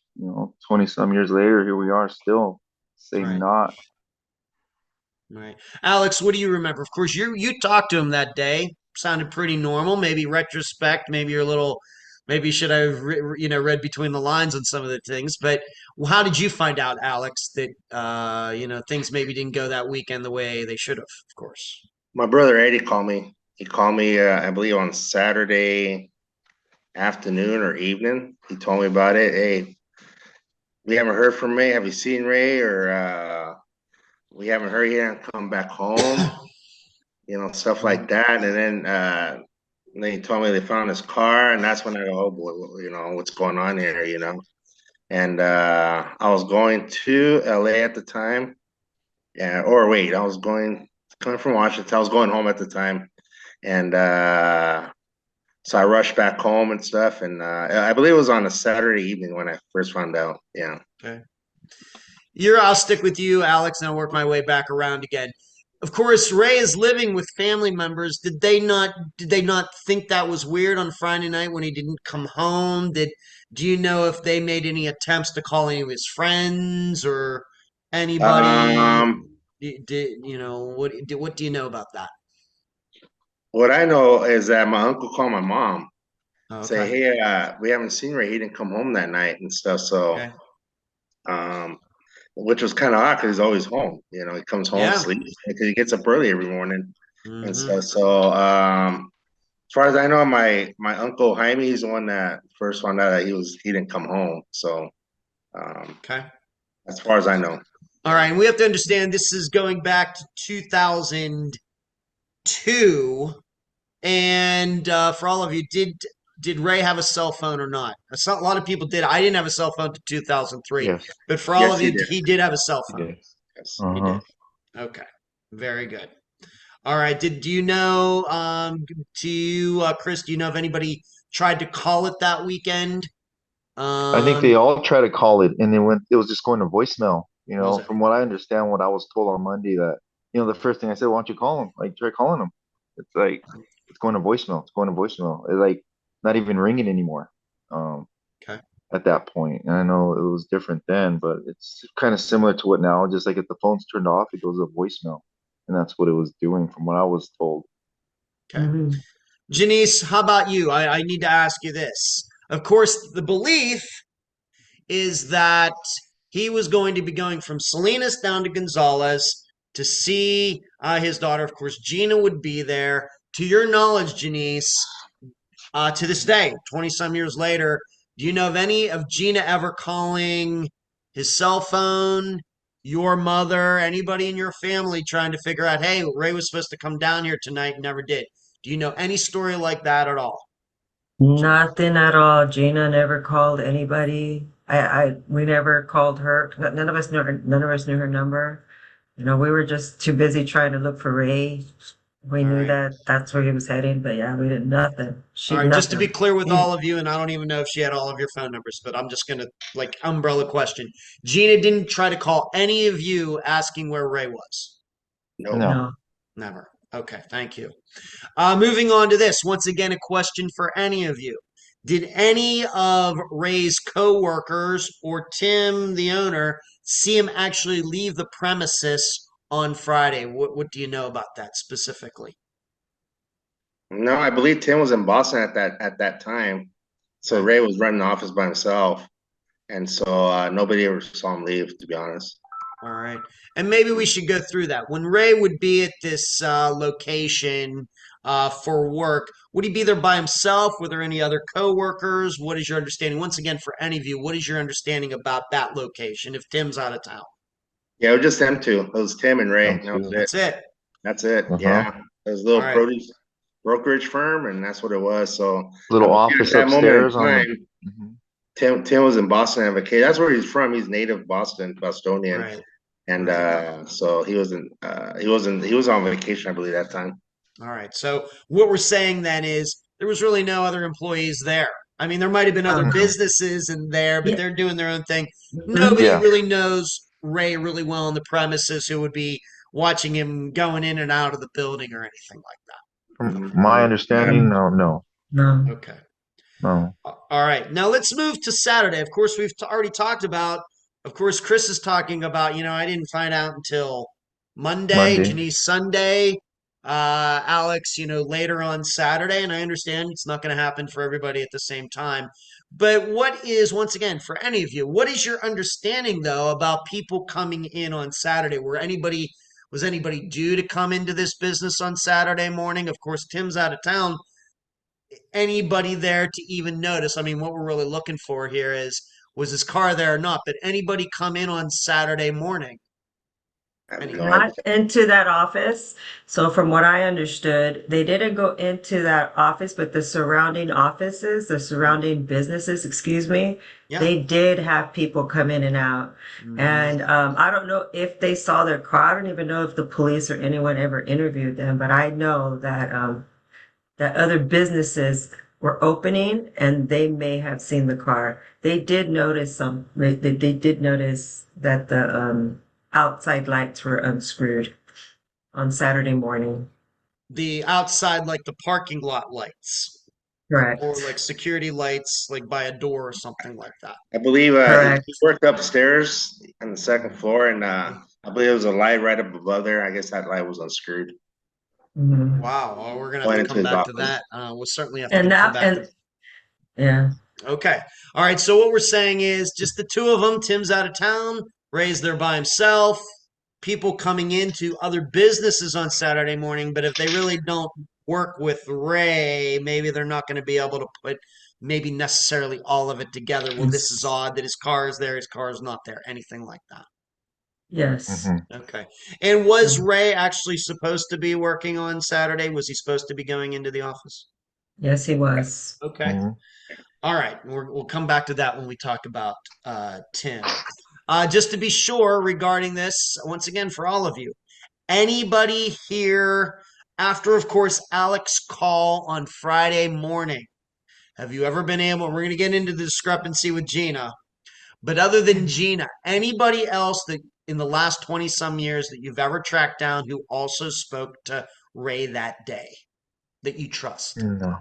20 some years later, here we are still, same Right. knot. Right. Alex, what do you remember? Of course, you talked to him that day. Sounded pretty normal. Maybe retrospect. Maybe you're a little. Maybe should have read between the lines on some of the things. But how did you find out, Alex, that things maybe didn't go that weekend the way they should have? Of course. My brother Eddie called me. He called me, I believe, on Saturday afternoon or evening. He told me about it. Hey, we haven't heard from Ray. Have you seen Ray? Or we haven't heard yet. Come back home. Stuff like that. And then he told me they found his car, and that's when I go, oh boy, what's going on here. And I was going to LA at the time. Yeah, or wait, I was coming from Washington. I was going home at the time. And so I rushed back home and stuff. And I believe it was on a Saturday evening when I first found out. Yeah. Okay. I'll stick with you, Alex, and I'll work my way back around again. Of course, Ray is living with family members. Did they not think that was weird on Friday night when he didn't come home? Do you know if they made any attempts to call any of his friends or anybody? Um, What do you know about that? what I know is that my uncle called my mom, Oh, say, okay. hey, we haven't seen Ray. He didn't come home that night and stuff. So, Okay. um, which was kind of odd because he's always home. He comes home, Yeah. sleeps because he gets up early every morning. and Mhm. stuff. So as far as I know, my uncle Jaime is the one that first found out that he didn't come home. So Okay. as far as I know. All right, and we have to understand this is going back to 2002. And for all of you, did Ray have a cell phone or not? A lot of people did. I didn't have a cell phone to 2003, Yes, but for all Yes, of he you, did. he did have a cell he phone. did. Yes. He Uh-huh. did. Okay, very good. All right. Do you know? Chris? Do you know if anybody tried to call it that weekend? I think they Um, all try to call it, and it was just going to voicemail. was it? From what I understand, what I was told on Monday, that the first thing I said, why don't you call him? Like, try calling him. It's like it's going to voicemail. It's going to voicemail. It's like not even ringing anymore. Um, Okay. at that point, and I know it was different then, but it's kind of similar to what now. Just like if the phone's turned off, it goes to voicemail, and that's what it was doing, from what I was told. Okay. Mhm. Janice, how about you? I need to ask you this. Of course, the belief is that he was going to be going from Salinas down to Gonzales to see his daughter. Of course, Gina would be there. To your knowledge, Janice, to this day, 20 some years later, do you know of any of Gina ever calling his cell phone, your mother, anybody in your family trying to figure out, hey, Ray was supposed to come down here tonight and never did? Do you know any story like that at all? Nothing at all. Gina never called anybody. We never called her. None of us knew her number. We were just too busy trying to look for Ray. We All knew right. that that's where he was heading, but yeah, we did nothing. All She right, just to be nothing. clear with all of you, and I don't even know if she had all of your phone numbers, but I'm just gonna like umbrella question. Gina didn't try to call any of you asking where Ray was. No. No, No. Never. Okay, thank you. Moving on to this. Once again, a question for any of you. Did any of Ray's co-workers or Tim, the owner, see him actually leave the premises on Friday? What do you know about that specifically? No, I believe Tim was in Boston at that time. So Okay. Ray was running the office by himself. And so nobody ever saw him leave, to be honest. All right. And maybe we should go through that. When Ray would be at this location for work, would he be there by himself? Were there any other coworkers? What is your understanding? Once again, for any of you, what is your understanding about that location if Tim's out of town? Yeah, it was just them two. It was Tim and Ray. them That was too. it. That's it. That's it. Uh-huh. Yeah. It was a All little right. produce brokerage firm, and that's what it was. So I Little believe office at that moment in upstairs on the. time, Mhm. Tim was in Boston on vacation. That's where he's from. He's native Boston, Bostonian. Right. And Right. so he was on vacation, I believe, that time. All right. So what we're saying then is there was really no other employees there. I mean, there might have been other Uh-huh. businesses in there, but Yeah. they're doing their own thing. Mhm. Nobody Yeah. really knows Ray really well on the premises who would be watching him going in and out of the building or anything From my No, understanding, no, no, No. like that. Okay. no. All right. Now let's move to Saturday. Of course, we've already talked about, of course, Chris is talking about, I didn't find out until Monday, Monday. Janice Sunday, Alex, later on Saturday. And I understand it's not going to happen for everybody at the same time. But what is, once again, for any of you, what is your understanding, though, about people coming in on Saturday? Was anybody due to come into this business on Saturday morning? Of course, Tim's out of town, anybody there to even notice. I mean, what we're really looking for here is, was his car there or not? But anybody come in on Saturday morning? I have no Anybody? idea. Not into that office. So from what I understood, they didn't go into that office, but the surrounding offices, the surrounding businesses, excuse me, Yeah. they did have people come in and out. Mhm. And I don't know if they saw their car. I don't even know if the police or anyone ever interviewed them, but I know that other businesses were opening and they may have seen the car. They did notice they did notice that the outside lights were unscrewed on Saturday morning. The outside, like the parking lot lights, or Correct. like security lights, like by a door or something like that. I believe he Correct. worked upstairs on the second floor, and I believe there was a light right up above there. I guess that light was unscrewed. Mhm. Wow. Well, we're gonna have Going to into come his back to office. that. We'll certainly have to And come that back to. and yeah. Okay. All right. So what we're saying is just the two of them. Tim's out of town. Ray's there by himself. people coming into other businesses on Saturday morning, but if they really don't work with Ray, maybe they're not going to be able to put maybe necessarily all of it together. Well, this is Yes. odd that his car is there, his car is not there, anything like that. Yes. Hmm. Okay. And was Mm. Ray actually supposed to be working on Saturday? Was he supposed to be going into the office? Yes, he was. Okay. Hmm. All right. We'll come back to that when we talk about Tim. Just to be sure regarding this, once again, for all of you, anybody here after, of course, Alex's call on Friday morning, have you ever been able, we're going to get into the discrepancy with Gina, but other than Gina, anybody else that in the last 20 some years that you've ever tracked down who also spoke to Ray that day that you trust? No,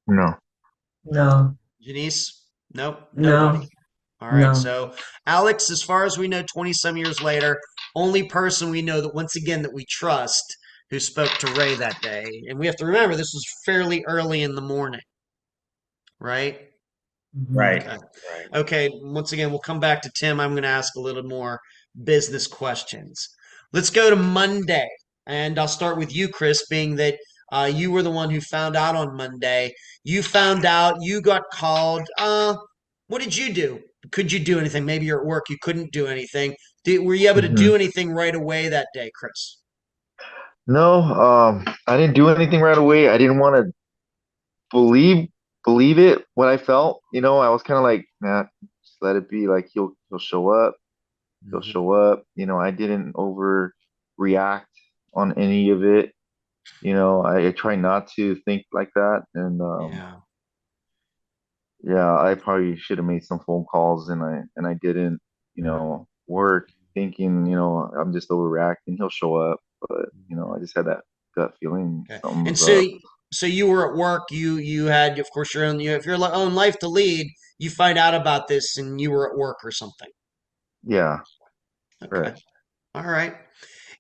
no. No, Janice? Nope, no, nobody. All right, no. so Alex, as far as we know, 20 some years later, only person we know that once again that we trust who spoke to Ray that day. And we have to remember this was fairly early in the morning, right? Mhm. Right. Okay. Right. Okay, once again, we'll come back to Tim. I'm going to ask a little more business questions. Let's go to Monday. And I'll start with you, Chris, being that you were the one who found out on Monday. You found out, you got called. What did you do? Could you do anything? Maybe you're at work, you couldn't do anything. Were you able to Hmm. do anything right away that day, Chris? No, I didn't do anything right away. I didn't want to believe believe it what I felt. I was kind of like, nah, just let it be. Like he'll show up. He'll Hmm. show up. I didn't overreact on any of it. I try not to think like that. And Yeah. yeah, I probably should have made some phone calls, and I didn't. Work thinking, I'm just overreacting. He'll show up, but I just had that gut feeling Okay. And something's so up. so you were at work, you had of course your own you have your own life to lead, you find out about this and you were at work or something. Yeah, Okay. right. All right.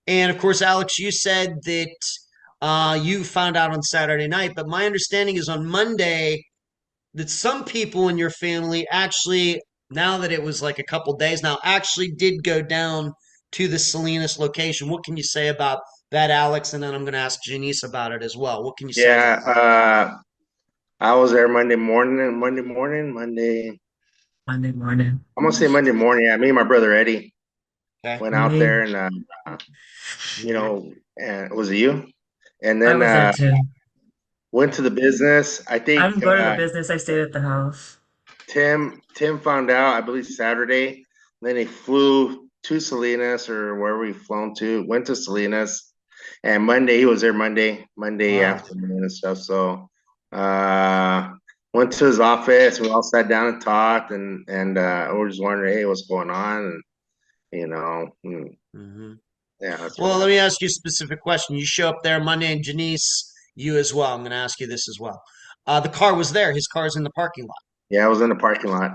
And of course, Alex, you said that you found out on Saturday night, but my understanding is on Monday that some people in your family actually, now that it was like a couple days now, actually did go down to the Salinas location. What can you say about that, Alex? And then I'm going to ask Janice about it as well. What can you say about Yeah. I was there Monday morning. Monday. Monday morning. I'm gonna say Monday morning. Yeah, me and my brother Eddie that? Okay. went out Me, there, and you know, and was it you? And I then was there too. went to the business. I I think didn't go to the business. I stayed at the house. Tim found out, I believe Saturday. Then he flew to Salinas or wherever he flown to. Went to Salinas, and Monday he was there. Monday Wow. afternoon and stuff. So, went to his office. We all sat down and talked, and we were just wondering, hey, what's going on? And Hmm. yeah, that's what Well, let me happened. ask you a specific question. You show up there Monday, and Janice, you as well. I'm going to ask you this as well. The car was there. His car's in the parking lot. Yeah, I was in the parking lot.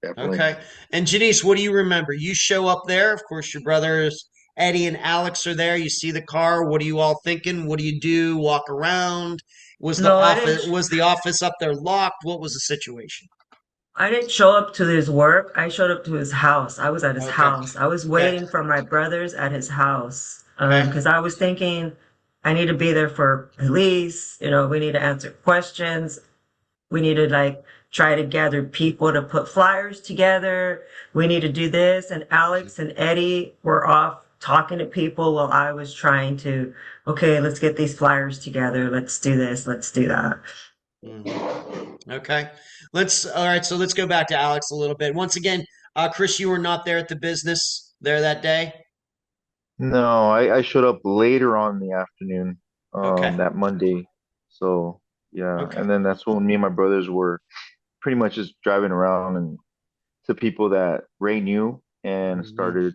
Definitely. Okay. And Janice, what do you remember? You show up there. Of course, your brothers Eddie and Alex are there. You see the car. What are you all thinking? What do you do? Walk around? No, I didn't. Was the office up there locked? What was the situation? I didn't show up to his work. I showed up to his house. I was at his Okay. house. I was Okay. waiting for my brothers at his house. Okay. Because I was thinking I need to be there for police. We need to answer questions. We need to like try to gather people to put flyers together. We need to do this. And Alex and Eddie were off talking to people while I was trying to, okay, let's get these flyers together. Let's do this. Let's do that. Okay. All right. So let's go back to Alex a little bit. Once again, Chris, you were not there at the business there that day. No, I showed up later on in the afternoon, Okay. that Monday. So yeah, Okay. and then that's when me and my brothers were pretty much just driving around and to people that Ray knew and Mhm. started,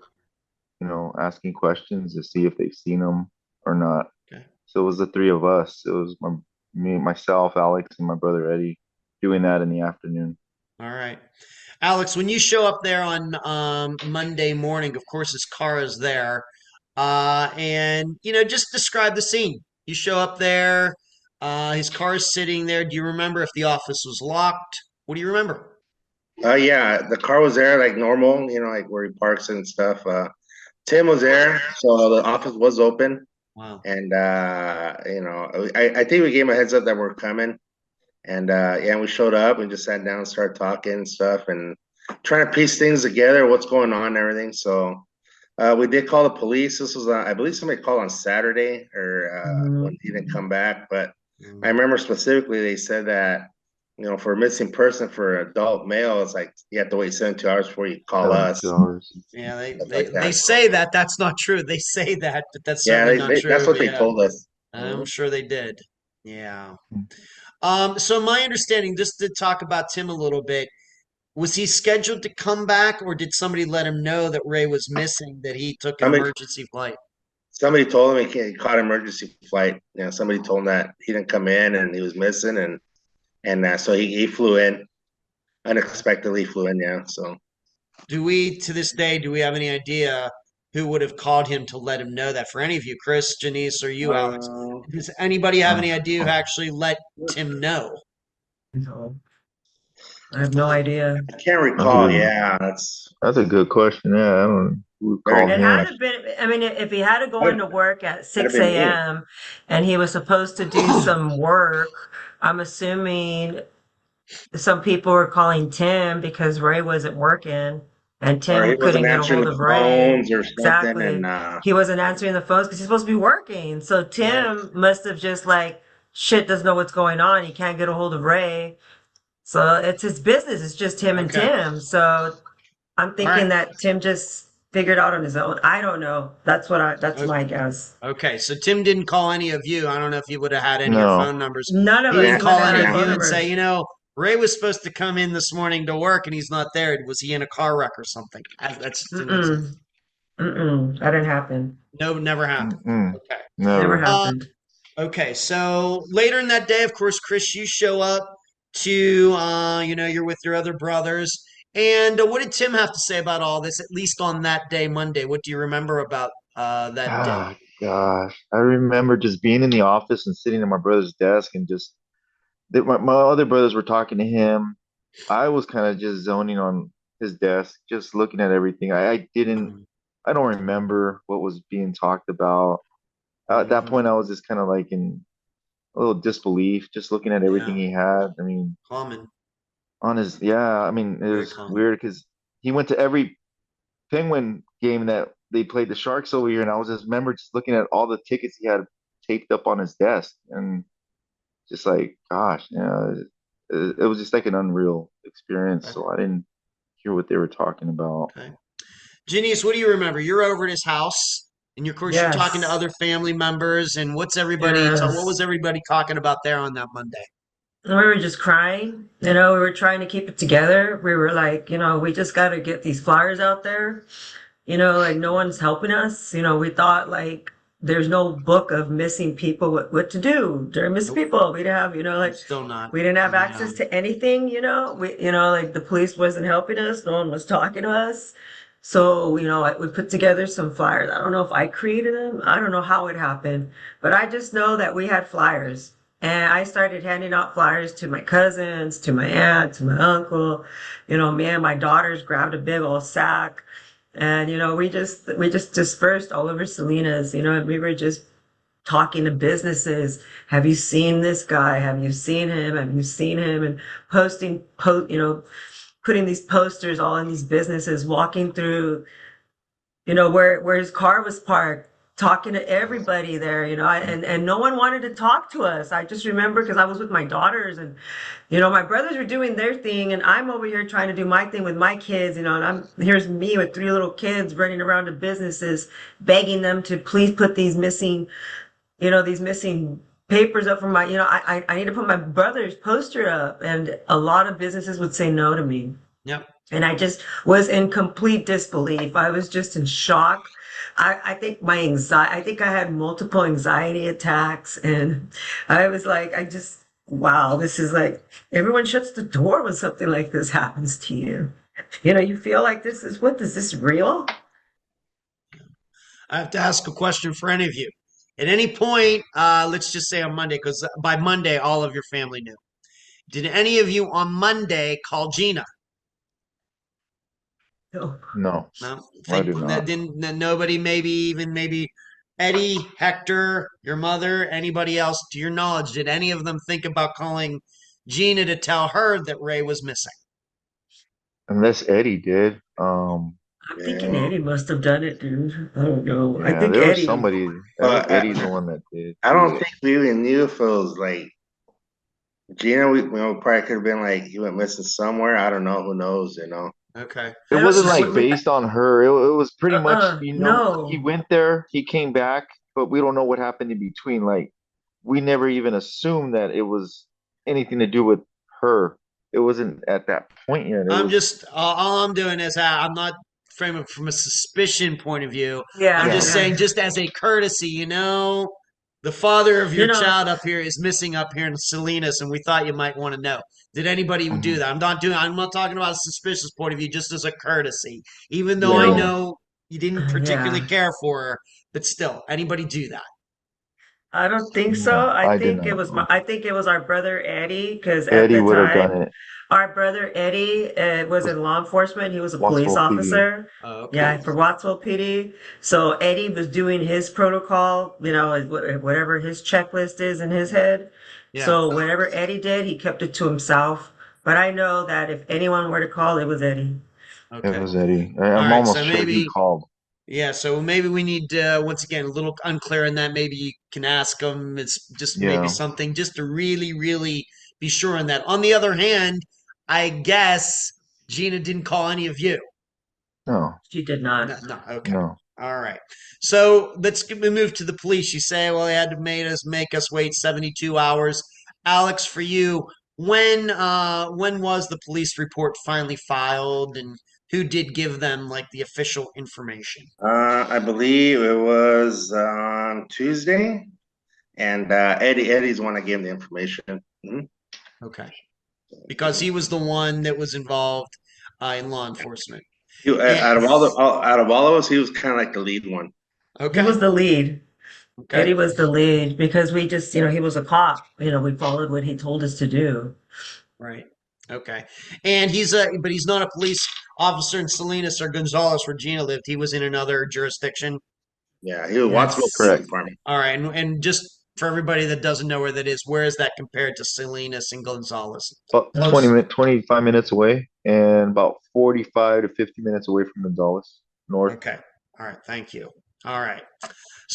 asking questions to see if they've seen him or not. Okay. So it was the three of us. It was myself, Alex, and my brother Eddie doing that in the afternoon. All right. Alex, when you show up there on Monday morning, of course, his car is there. And, just describe the scene. You show up there, his car is sitting there. Do you remember if the office was locked? What do you remember? Yeah, the car was there like normal, like where he parks and stuff. Tim was there, so the office was open, Wow. and I think we gave him a heads up that we're coming, and yeah, we showed up and just sat down, and started talking and stuff, and trying to piece things together, what's going on, and everything. So we did call the police. This was, I believe, somebody called on Saturday, or when he didn't come back. But I remember specifically they said that, for a missing person for an adult male, it's like you have to wait 72 hours before you call us. 2 hours. Yeah, Stuff they like that. say that. That's not true. They say that, but that's Yeah, certainly not true. that's what But they yeah, told us. I'm sure they did. Yeah. Mm. So my understanding, just to talk about Tim a little bit, was he scheduled to come back, or did somebody let him know that Ray was missing, that he took an Somebody, emergency flight? somebody told him he caught an emergency flight. Somebody told him that he didn't come in and he was missing, and so he flew in unexpectedly. Flew in, yeah. So To this day, do we have any idea who would have called him to let him know that? For any of you, Chris, Janice, or you, Alex, does anybody have any idea who actually let Tim know? No, I have no idea. I can't recall. good. Yeah, That's a good question. Yeah, I don't know who Very called It good. had him. to have been, I mean, if he had to go into work at That'd 6 have been me. a.m. and he was supposed to do some work, I'm assuming some people were calling Tim because Ray wasn't working and Or he Tim wasn't couldn't get a answering hold the of Ray. phones or something, Exactly. and He wasn't answering the phones because he's supposed to be working. So Tim must have just like, shit, doesn't know what's going on. He can't get a hold of Ray. So it's his business. It's just him and Okay. Tim. So I'm All thinking right. that Tim just figured out on his own. I don't know. That's O- my guess. Okay. So Tim didn't call any of you. I don't know if he would have had any of your No. phone numbers. None of He us didn't would call have any had of phone you and say, numbers. Ray was supposed to come in this morning to work and he's not there. Was he in a car wreck or something? That's just an example. Mm-mm. Mm-mm. That didn't happen. No, never happened. Mm-mm. Okay. Never Never. happened. Okay, so later in that day, of course, Chris, you show up to, you're with your other brothers. And what did Tim have to say about all this, at least on that day, Monday? What do you remember about that day? Ah, gosh. I remember just being in the office and sitting at my brother's desk and just my other brothers were talking to him. I was kind of just zoning on his desk, just looking at everything. Mhm. I don't remember what was being talked about. At that Mhm. point, I was just kind of like in a little disbelief, just looking at everything Yeah, he had. I mean, common, yeah, I mean, it very was common. weird because he went to every Penguin game that they played the Sharks over here, and I was just remember just looking at all the tickets he had taped up on his desk, and just like, gosh, it was just like an unreal experience. Okay. So I didn't hear what they were talking about. Okay. Janice, what do you remember? You're over at his house, and of course, you're talking to Yes. other family members. And what was Yes. everybody talking about there on that Monday? We were just crying. We were trying to keep it together. We were like, we just got to get these flyers out there. Like no one's helping us. We thought like there's no book of missing people, what to do during missing Nope, people. We didn't have, still not. we didn't have Yeah. access to anything, like the police wasn't helping us. No one was talking to us. So, we put together some flyers. I don't know if I created them. I don't know how it happened, but I just know that we had flyers. And I started handing out flyers to my cousins, to my aunt, to my uncle. Me and my daughters grabbed a big old sack. And we just dispersed all over Salinas, and we were just talking to businesses. Have you seen this guy? Have you seen him? Have you seen him? And putting these posters all in these businesses, walking through, where his car was parked, talking to everybody there, and no one wanted to talk to us. I just remember because I was with my daughters and, my brothers were doing their thing and I'm over here trying to do my thing with my kids, and here's me with 3 little kids running around to businesses, begging them to please put these missing papers up for my, I need to put my brother's poster up. And a lot of businesses would say no to me. Yep. And I just was in complete disbelief. I was just in shock. I think I think I had multiple anxiety attacks. And I was like, wow, this is like, everyone shuts the door when something like this happens to you. You feel like is this real? I have to ask a question for any of you. At any point, let's just say on Monday, because by Monday, all of your family knew. Did any of you on Monday call Gina? No. No, No, I think did that not. didn't nobody, maybe Eddie, Hector, your mother, anybody else, to your knowledge, did any of them think about calling Gina to tell her that Ray was missing? Unless Eddie did. I'm thinking Yeah. Eddie must have done it, dude. I don't know. I Yeah, think there was Eddie. somebody. I think But Eddie's the one that did I do don't it. think we even knew if it was like Gina. We probably could have been like he went missing somewhere. I don't know. Who knows? Okay. It I don't. wasn't So, like We, based on her. It was pretty much, he no. went there, he came back, but we don't know what happened in between. Like, we never even assumed that it was anything to do with her. It wasn't at that point yet. It I'm was, just all I'm doing is I'm not framing it from a suspicion point of view. I'm Yeah, just yeah. saying, yeah. just as a courtesy, the father of You your know, child up here is missing up here in Salinas, and we thought you might want to know. Did anybody do Mhm. that? I'm not talking about a suspicious point of view, just as a courtesy. Even though I No, know you didn't particularly yeah. care for her, but still, anybody do that? I don't think so. no, I did not. I think it was our brother Eddie, because at Eddie the would have done time, it. our brother Eddie was Was in law enforcement. He was a police Wattsville PD. officer. Oh, Yeah, okay. for Wattsville PD. So Eddie was doing his protocol, whatever his checklist is in his head. Yeah. So whatever Eddie did, he kept it to himself. But I know that if anyone were to call, it was Eddie. It Okay. was Eddie. All I'm right. almost So sure he maybe called. Yeah, so maybe we need once again a little unclear in that. Maybe you can ask them. It's just maybe Yeah. something just to really, really be sure on that. On the other hand, I guess Gina didn't call any of you. No, She did No, not. no, okay, no. all right. So we move to the police. You say, well, they had to make us wait 72 hours. Alex, for you, when was the police report finally filed, and who did give them like the official information? I believe it was on Tuesday, and Eddie's the one that gave him the information. Mhm. Okay. Because he was the one that was involved in law enforcement. And Out of all of us, he was kind of like the lead one. He was okay, the lead. okay, Eddie was the lead because we just, he was a cop. We followed what he told us to do. right, okay. And but he's not a police officer in Salinas or Gonzales where Gina lived. He was in another jurisdiction. Yeah, he was Wattsville Police Yes. Correct. Department. All right, and just for everybody that doesn't know where that is, where is that compared to Salinas and Gonzales? About Um, 25 minutes away, and about 45 to 50 minutes away from Gonzales, north. Okay, all right, thank you. All right.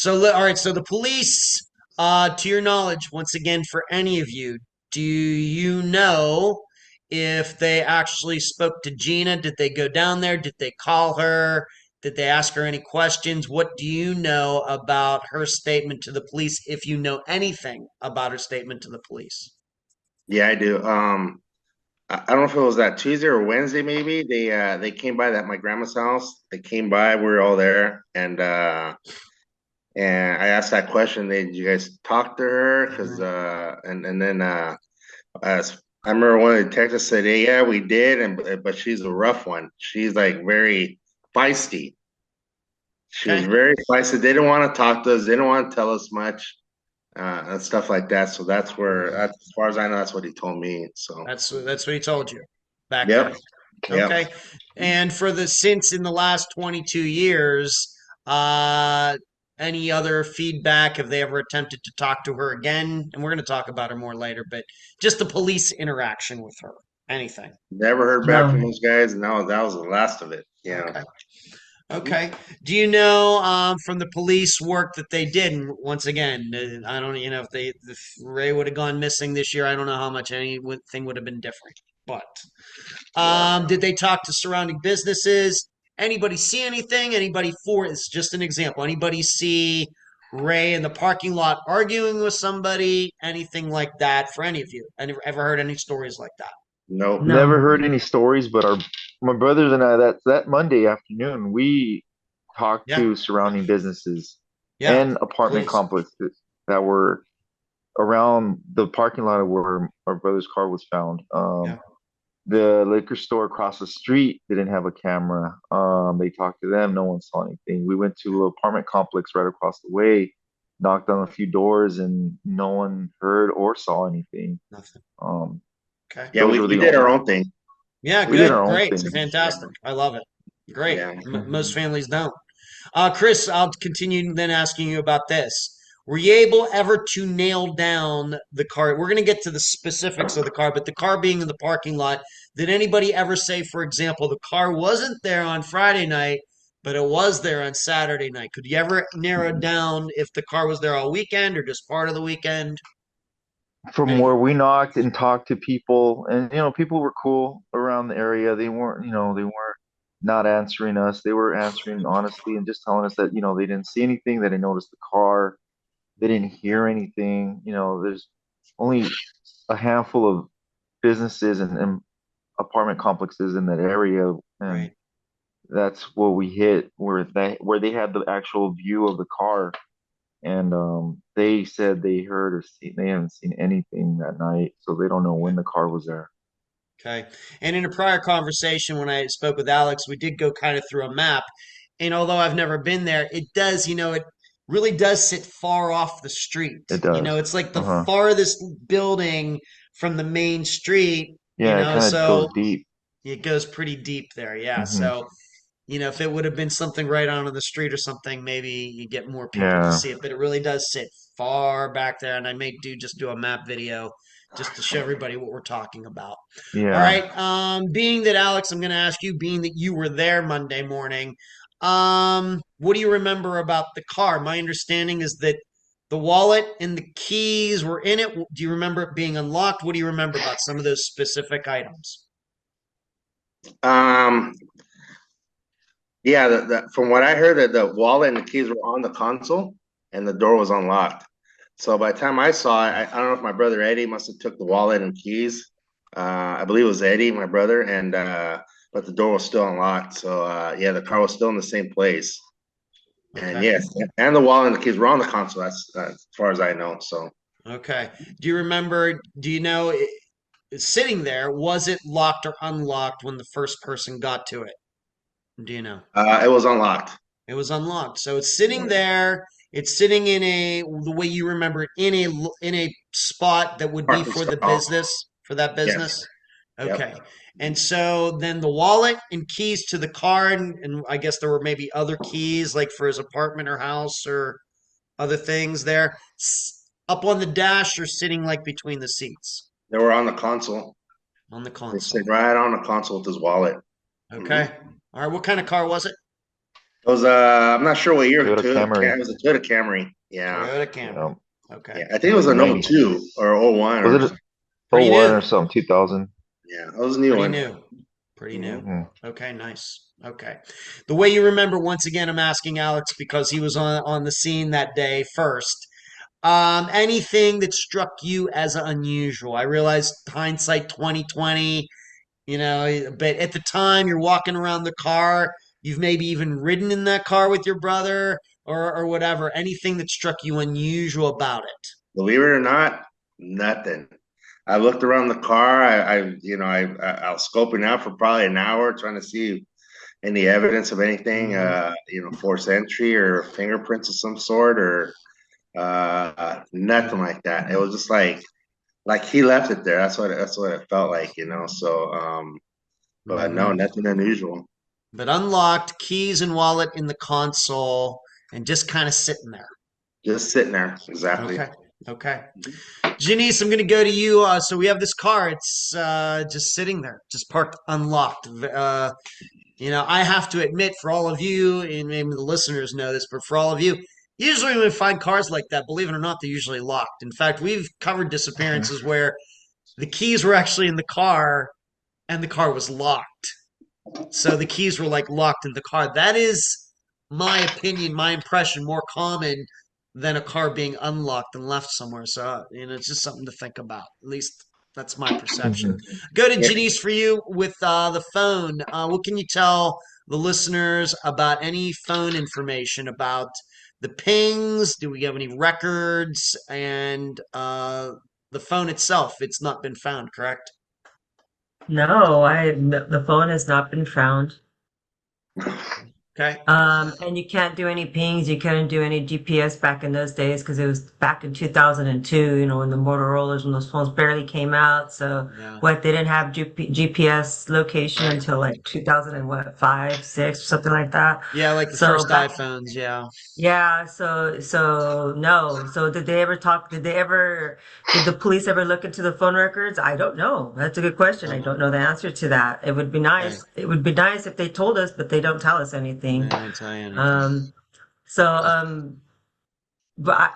All right. So the police, to your knowledge, once again, for any of you, do you know if they actually spoke to Gina? Did they go down there? Did they call her? Did they ask her any questions? What do you know about her statement to the police, if you know anything about her statement to the police? Yeah, I do. I don't know if it was that Tuesday or Wednesday, maybe they came by my grandma's house. They came by, we were all there, and I asked that question. Did you guys talk to her? Because and then as I remember one of the texts said, hey, yeah, we did, but she's a rough one. She's like very feisty. She was Okay. very feisty. They didn't want to talk to us. They didn't want to tell us much, and stuff like that. So as far as I know, that's what he told me. So, That's what he told you back then. yep, yep. Okay. And since in the last 22 years, uh, any other feedback? Have they ever attempted to talk to her again? And we're going to talk about her more later, but just the police interaction with her. Anything. Never heard back from no. those guys, and that was the last of it. Yeah. Okay. Okay. Do you know from the police work that they did? And once again, I don't, if Ray would have gone missing this year, I don't know how much anything would have been different. But did they talk to surrounding businesses? Anybody see anything? It's just an example. Anybody see Ray in the parking lot arguing with somebody? Anything like that for any of you? Ever heard any stories like that? Nope. Never No. heard any stories, but my brothers and I, that Monday afternoon, we talked Yeah. to surrounding businesses Yeah. and apartment Please. complexes that were around the parking lot of where our brother's car was found. Yeah. The liquor store across the street didn't have a camera. They talked to them. No one saw anything. We went to an apartment complex right across the way, knocked on a few doors, and no one heard or saw anything. Nothing. Um, Okay. Yeah, those we, were we the did our only. own thing. Yeah, We did good. our own Great. thing. Fantastic. I love it. Great. Yeah. Most families don't. Chris, I'll continue then asking you about this. Were you able ever to nail down the car? We're going to get to the specifics of the car, but the car being in the parking lot, did anybody ever say, for example, the car wasn't there on Friday night, but it was there on Saturday night? Could you ever narrow down if the car was there all weekend or just part of the weekend? From where we knocked and talked to people, and people were cool around the area. They weren't not answering us. They were answering honestly and just telling us that they didn't see anything, they didn't notice the car, they didn't hear anything. There's only a handful of businesses and apartment complexes in that area, and Right. that's what we hit where they had the actual view of the car. And they said they haven't seen anything that night, so they don't know when the car was there. Okay. And in a prior conversation, when I spoke with Alex, we did go kind of through a map. And although I've never been there, it does, it really does sit far off the street. It does. It's like the Uh-huh. farthest building from the main street, Yeah, it kind of so goes deep. it goes pretty deep there. Yeah. Hmm. So, if it would have been something right on the street or something, maybe you get more people to Yeah, see it, but it really does sit far back there. And I may do a map video just to show everybody what we're talking about. All yeah. right. Being that Alex, I'm going to ask you, being that you were there Monday morning, what do you remember about the car? My understanding is that the wallet and the keys were in it. Do you remember it being unlocked? What do you remember about some of those specific items? Um, yeah, from what I heard, that the wallet and the keys were on the console and the door was unlocked. So by the time I saw it, I don't know if my brother Eddie must have took the wallet and keys. I believe it was Eddie, my brother, and but the door was still unlocked. So yeah, the car was still in the same place. And Okay. yes, and the wallet and the keys were on the console. That's as far as I know. So Okay. Do you know, sitting there, was it locked or unlocked when the first person got to it? Do you know? it was unlocked. It was unlocked. So it's sitting there. It's sitting in the way you remember it, in a spot that would be Parking for the stall. business, for that Yes. business. Yep. Okay. And so then the wallet and keys to the car, and I guess there were maybe other keys like for his apartment or house or other things there, up on the dash or sitting like between the seats They were on the console. on the They sit console. right on the console with his wallet. Okay. All right. What kind of car was it? It was I'm not sure what year. Toyota Camry. It was a Toyota Camry. Yeah. Toyota Camry. Yeah. Okay. Yeah. I think it was an 90. 02 or 01 or Was it Pretty 01 new. or something? 2000. yeah, it was a new Pretty one. new. Pretty new. Hmm. Okay, nice. Okay. The way you remember, once again, I'm asking Alex because he was on the scene that day first. Anything that struck you as unusual? I realize hindsight 2020, but at the time you're walking around the car, you've maybe even ridden in that car with your brother or whatever. Anything that struck you unusual about it? Believe it or not, nothing. I looked around the car. I was scoping out for probably an hour trying to see any evidence of anything, forced entry or fingerprints of some sort or nothing like that. It was just like he left it there. That's what it felt like. So, but no, Mhm. nothing unusual. But unlocked, keys and wallet in the console, and just kind of sitting there. Just sitting there. Exactly. Okay. Okay. Janice, I'm going to go to you. So we have this car. It's just sitting there, just parked unlocked. I have to admit, for all of you, and maybe the listeners know this, but for all of you, usually when we find cars like that, believe it or not, they're usually locked. In fact, we've covered disappearances where the keys were actually in the car and the car was locked. So the keys were like locked in the car. That is my opinion, my impression, more common than a car being unlocked and left somewhere. So, it's just something to think about. At least that's my perception. Hmm. Go to Yeah. Janice for you with the phone. What can you tell the listeners about any phone information about the pings? Do we have any records? And the phone itself, it's not been found, correct? No, the phone has not been found. Okay. And you can't do any pings. You couldn't do any GPS back in those days because it was back in 2002, you know, when the Motorola's, when those phones barely came out. So Yeah. they didn't have GPS location until like 2000 and what, 5, 6, something like that. Yeah, like the So first iPhones. Yeah. yeah, so no. So did they ever talk? Did the police ever look into the phone records? I don't know. That's a good question. I don't know the answer to that. It would be Okay. nice. It would be nice if they told us, but they don't tell us anything. They don't tell you anything. So, but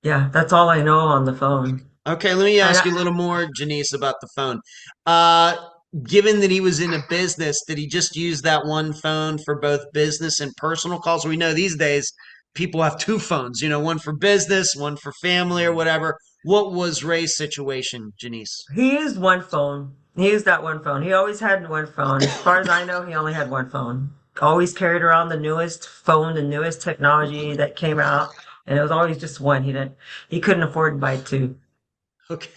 yeah, that's all I know on the phone. Okay, let me And ask you a little more, Janice, about the phone. Uh, Given that he was in a business, did he just use that one phone for both business and personal calls? We know these days people have two phones, you know, one for business, one for family or whatever. What was Ray's situation, Janice? he used one phone. He used that one phone. He always had one phone. As far as I know, he only had one phone. Always carried around the newest phone, the newest technology that came out, and it was always just one. He couldn't afford to buy two. Okay.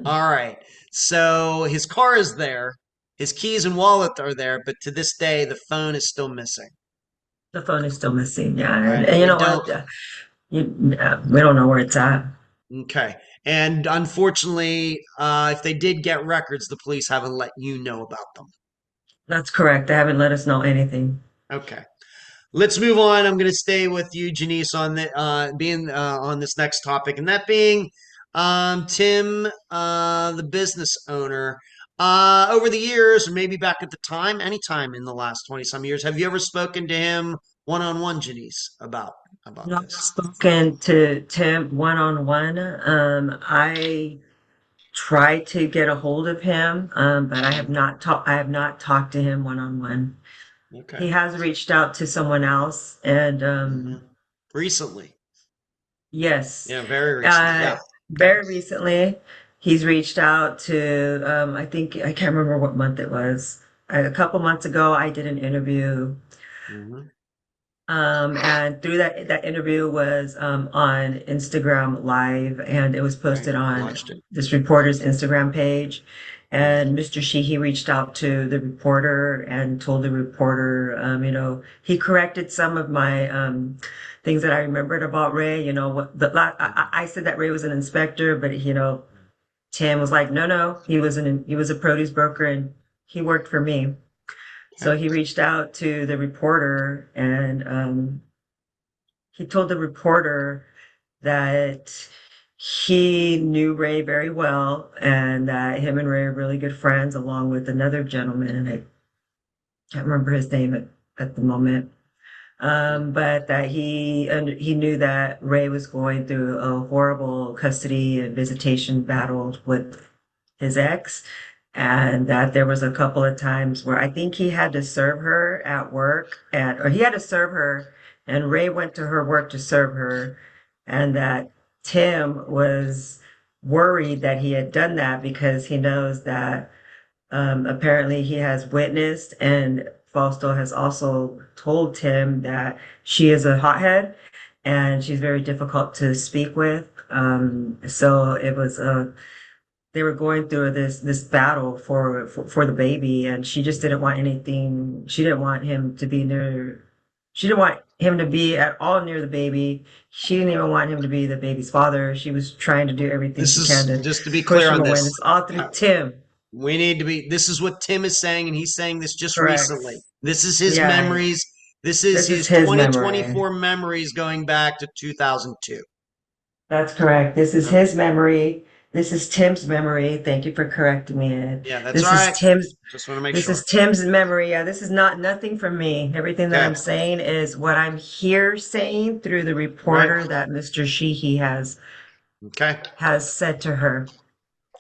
All right. So his car is there, his keys and wallet are there, but to this day, the phone is still missing. The phone is still missing. Yeah, Right. and you We know don't. what? We don't know where it's at. Okay. And unfortunately, if they did get records, the police haven't let you know about them. That's correct. They haven't let us know anything. Okay. Let's move on. I'm going to stay with you, Janice, on the being on this next topic, and that being Tim, the business owner. Over the years, or maybe back at the time, anytime in the last 20 some years, have you ever spoken to him one on one, Janice, about Not this? spoken to Tim one on one. I tried to get a hold of him, but I have not talked. I have not talked to him one on one. Okay. He has reached out to someone else, and Mhm. Recently. yes, Yeah, very recently. uh, Yeah. Okay. very recently, he's reached out to. I think I can't remember what month it was. A couple months ago, I did an interview. Mhm. And through that interview was on Instagram Live, and it was Right. posted on Watched it. this reporter's Instagram page. Right. And Mr. Sheehy reached out to the reporter and told the reporter, you know, he corrected some of my things that I remembered about Ray. You know, I said that Ray was an inspector, but you know, Tim was like, no, he was a produce broker and he worked for me. So Okay. he reached out to the reporter and he told the reporter that he knew Ray very well and that him and Ray are really good friends, along with another gentleman, and I can't remember his name at the moment. But that he knew that Ray was going through a horrible custody and visitation battle with his ex, and that there was a couple of times where I think he had to serve her at work, or he had to serve her, and Ray went to her work to serve her, and that Tim was worried that he had done that because he knows that apparently he has witnessed, and Fausto has also told Tim that she is a hothead and she's very difficult to speak with. So it was they were going through this battle for the baby, and she just didn't want anything. She didn't want him to be near. She didn't want him to be at all near the baby. She didn't even want him to be the baby's father. She was trying to do everything This she can is to just to be push clear him on away. this. This all through Tim. We need to be. This is what Tim is saying, and he's saying this just Correct. recently. This is his Yeah, memories. This is this is his his memory. 2024 memories going back to 2002. That's correct. This is Okay. his memory. This is Tim's memory. Thank you for correcting me, Ed. Yeah, that's This all is right. Tim's. Just want to make This sure. is Tim's memory. Yeah, this is not nothing from me. Everything that Okay. I'm saying is what I'm here saying through the Right. reporter that Mr. Sheehy Okay. has said to her.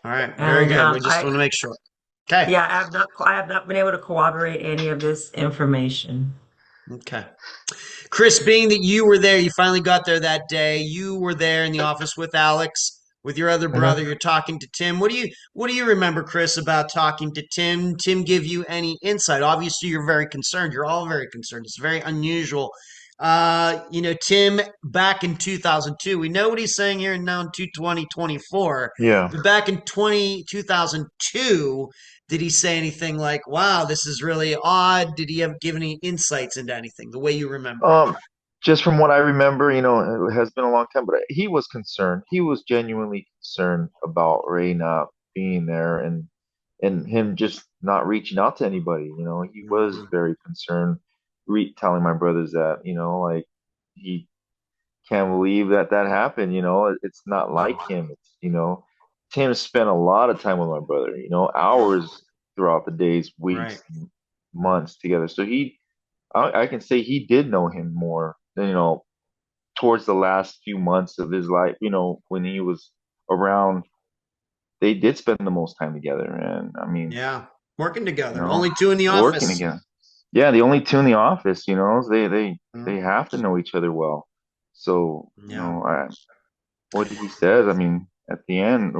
All right. Very And good. We just want to make sure. Okay. yeah, I have not been able to corroborate any of this information. Okay. Chris, being that you were there, you finally got there that day. You were there in the office with Alex, with your other brother. You're talking to Tim. What do you remember, Chris, about talking to Tim? Tim give you any insight? Obviously, you're very concerned. You're all very concerned. It's very unusual. Tim, back in 2002, we know what he's saying here now in 2024. Yeah. But back in 2002, Did he say anything like, wow, this is really odd? Did he have give any insights into anything, the way you remember it? Um, just from what I remember, it has been a long time, but he was concerned. He was genuinely concerned about Ray not being there and him just not reaching out to anybody. He was Mhm. very concerned, telling my brothers that, like he can't believe that that happened. It's not like him. Tim spent a lot of time with my brother, hours throughout the days, Right. weeks, months together. So I can say he did know him more, towards the last few months of his life, when he was around, they did spend the most time together. And I mean, Yeah. Working you together. know, Only two in the working office. again. Yeah, the only two in the office, they Mhm. have to know each other well. So, Yeah. what he says, I mean, at the end,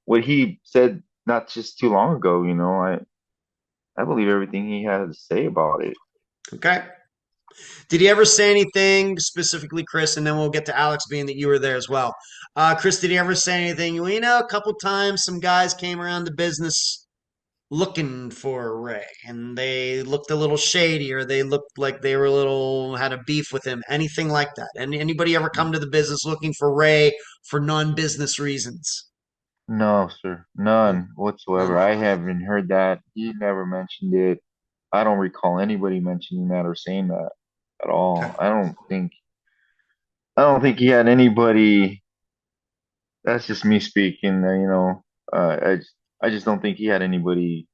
what he said not just too long ago, I believe everything he had to say about it. Okay. Did he ever say anything specifically, Chris? And then we'll get to Alex, being that you were there as well. Chris, did he ever say anything? Well, a couple times some guys came around the business looking for Ray, and they looked a little shady, or they looked like they were a little had a beef with him. Anything like that? And anybody ever come to the business looking for Ray for non-business reasons? No, sir, No, none whatsoever. none. I haven't heard that. He never mentioned it. I don't recall anybody mentioning that or saying that at Okay. all. I don't think he had anybody. That's just me speaking. I just don't think he had anybody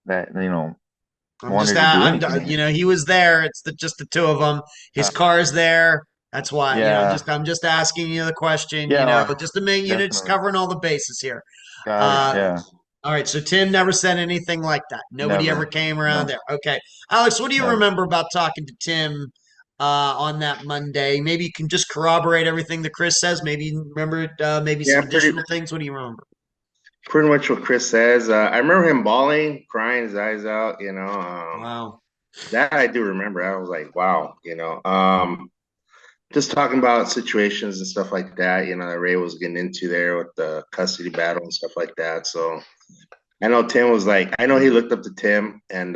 that I'm just, wanted to do anything. he was there. It's just the two of them. His Uh, car's there. That's why, yeah, I'm just asking you the question, yeah, just to make, just definitely. covering all the bases here. Got it. Uh, Yeah, all right. So Tim never said anything like that. Nobody ever never. came around No, there. Okay. Alex, what do you never. remember about talking to Tim, on that Monday? Maybe you can just corroborate everything that Chris says. Maybe you remember, maybe Yeah, some additional things. What do you remember? pretty much what Chris says. I remember him bawling, crying his eyes out. Wow. That I do remember. I was like, wow. Just talking about situations and stuff like that. That Ray was getting into there with the custody battle and stuff like that. So I know Tim was like, I know he looked up to Tim, and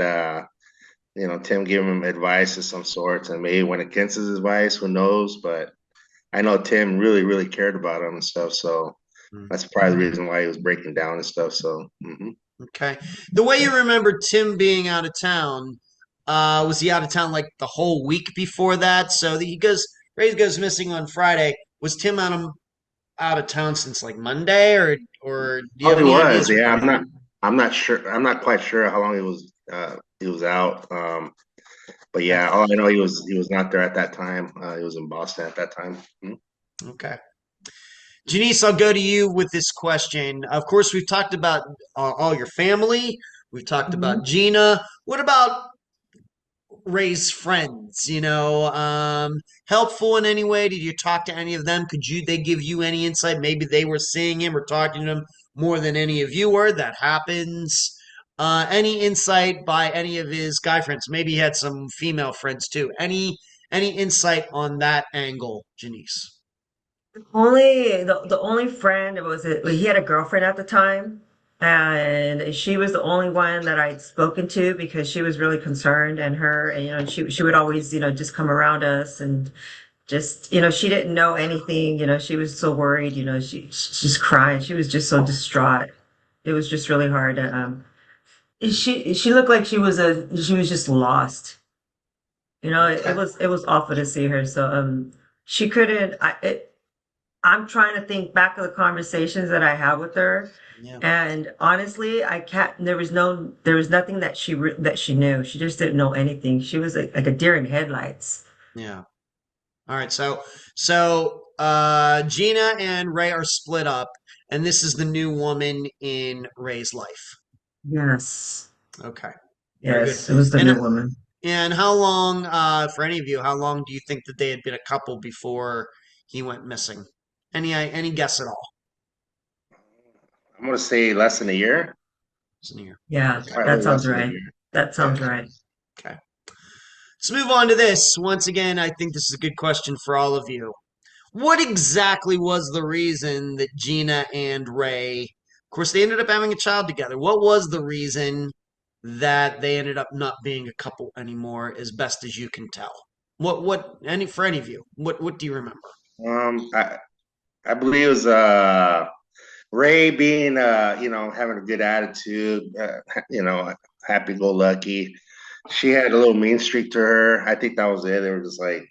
Tim gave him advice of some sorts, and maybe went against his advice. Who knows? But I know Tim really, really cared about him and stuff. So Hmm. that's probably the reason why he was breaking down and stuff. So Okay. The way you remember Tim being out of town, was he out of town like the whole week before that? So Ray goes missing on Friday. Was Tim out of town since like Monday, or do you have oh, he any was. ideas Yeah, regarding that? I'm not sure. I'm not quite sure how long he was out. But Okay. yeah, all I know he was not there at that time. He was in Boston at that time. Mhm. Okay. Janice, I'll go to you with this question. Of course, we've talked about all your family. We've talked Mhm. about Gina. What about Ray's friends? Helpful in any way? Did you talk to any of them? They give you any insight? Maybe they were seeing him or talking to him more than any of you were. That happens. Any insight by any of his guy friends? Maybe he had some female friends too. Any insight on that angle, Janice? The only friend he had a girlfriend at the time, and she was the only one that I'd spoken to because she was really concerned, and she would always just come around us and just she didn't know anything, she was so worried, she's just crying, she was just so distraught. It was just really hard. She looked like she was just lost. It was awful to see her. So she couldn't. I'm trying to think back of the conversations that I had with her, Yeah. and honestly, I can't. There was nothing that she knew. She just didn't know anything. She was like a deer in headlights. Yeah. All right. Gina and Ray are split up, and this is the new woman in Ray's life. Yes, Okay. Very good. yes, it was the And new woman. and how long, for any of you, how long do you think that they had been a couple before he went missing? Any guess at all? I'm gonna say less than a year. Listen here. Yeah, Okay. Probably that sounds less than a right. year. That sounds Yeah. right. Okay. Let's move on to this. Once again, I think this is a good question for all of you. What exactly was the reason that Gina and Ray course, they ended up having a child together. What was the reason that they ended up not being a couple anymore, as best as you can tell? For any of you, what do you remember? Um, I, I believe it was Ray being having a good attitude, happy go lucky. She had a little mean streak to her. I think that was it. They were just like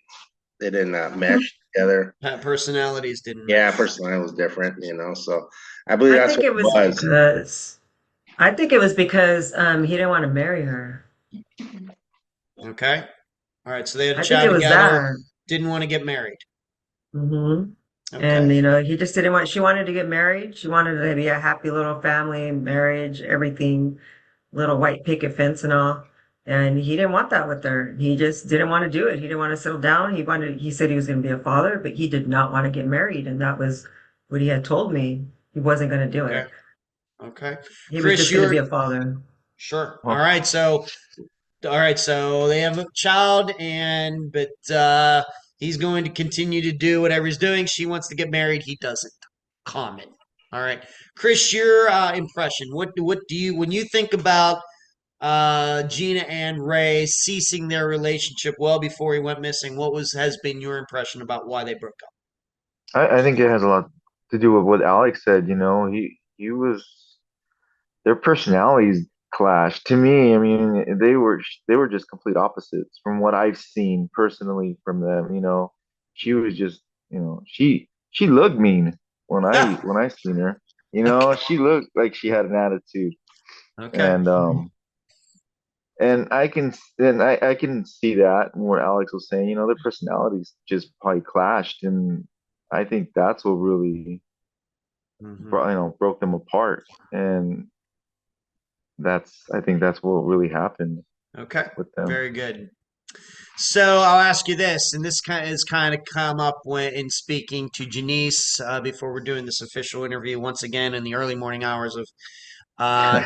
they didn't mesh together. Personalities didn't Yeah, match. personality was different, so I believe I that's think what it it was was. because I think it was because he didn't want to marry her. Okay. All right. So they had a I think it child was together, that. didn't want to get married. Hmm. And Okay. he just didn't want. She wanted to get married. She wanted to be a happy little family, marriage, everything, little white picket fence and all. And he didn't want that with her. He just didn't want to do it. He didn't want to settle down. He said he was going to be a father, but he did not want to get married. And that was what he had told me. He wasn't going to do Okay. it. Okay. He was Chris, just going to you're be a father. sure. Well, All right. So they have a child, but he's going to continue to do whatever he's doing. She wants to get married. He doesn't. Common. All right. Chris, your impression. What do you when you think about Gina and Ray ceasing their relationship well before he went missing? What has been your impression about why they broke up? I think it has a lot to do with what Alex said. He was their personalities clashed. To me, I mean, they were just complete opposites from what I've seen personally from them. She was just, she looked mean when I Ah, when I seen her. okay. She looked like she had an attitude, Okay. and I can see that and what Alex was saying. Their personalities just probably clashed, and I think that's what really Hmm. broke them apart. And I think that's what really happened Okay. with them. Very good. So I'll ask you this, and this kind of come up in speaking to Janice before we're doing this official interview once again in the early morning hours of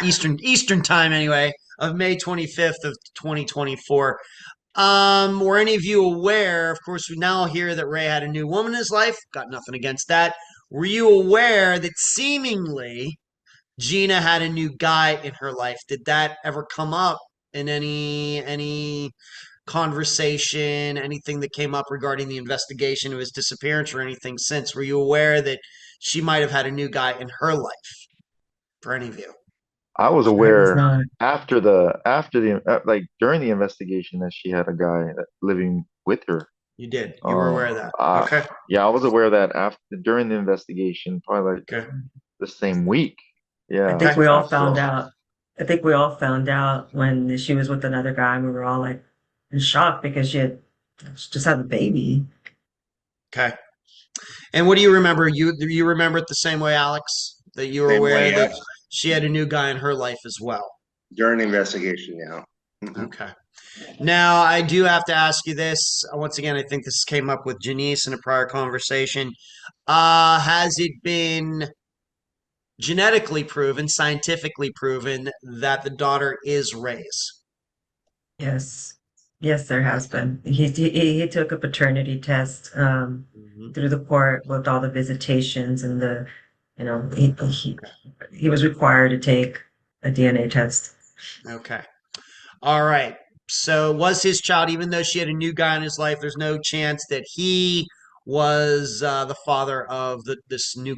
Eastern time anyway of May 25th of 2024. Were any of you aware? Of course, we now hear that Ray had a new woman in his life. Got nothing against that. Were you aware that seemingly Gina had a new guy in her life? Did that ever come up in any conversation, anything that came up regarding the investigation of his disappearance or anything since? Were you aware that she might have had a new guy in her life for any of you? I was I was aware not. after the like during the investigation that she had a guy living with her. You did. You were Uh, aware of that. uh, Okay. yeah, I was aware of that after during the investigation, probably like Okay. the same week. I Yeah. think Okay. we all So found out. I think we all found out when she was with another guy, and we were all like in shock because she just had a baby. Okay. And what do you remember? You remember it the same way, Alex? That you were Same aware way, that she had a new guy in her life as well. during the investigation, yeah. Mhm. Okay. Now, I do have to ask you this. Once again, I think this came up with Janice in a prior conversation. Has it been genetically proven, scientifically proven that the daughter is Ray's? Yes, yes, there has been. He took a paternity test Mhm. through the court with all the visitations and you know, he was required to take a DNA test. Okay. All right. So was his child, even though she had a new guy in his life, there's no chance that he was the father of this new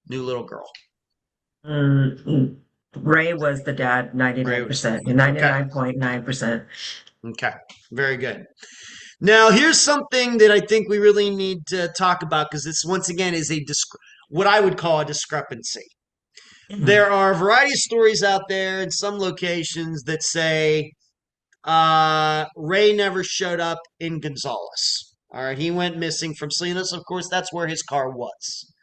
little girl. Mm, mm. Ray was the dad Ray was 99%, okay. 99.9%. Okay. Very good. Now here's something that I think we really need to talk about because this once again is what I would call a discrepancy. There are a variety of stories out there in some locations that say Ray never showed up in Gonzales. All right, he went missing from Salinas. Of course, that's where his car was.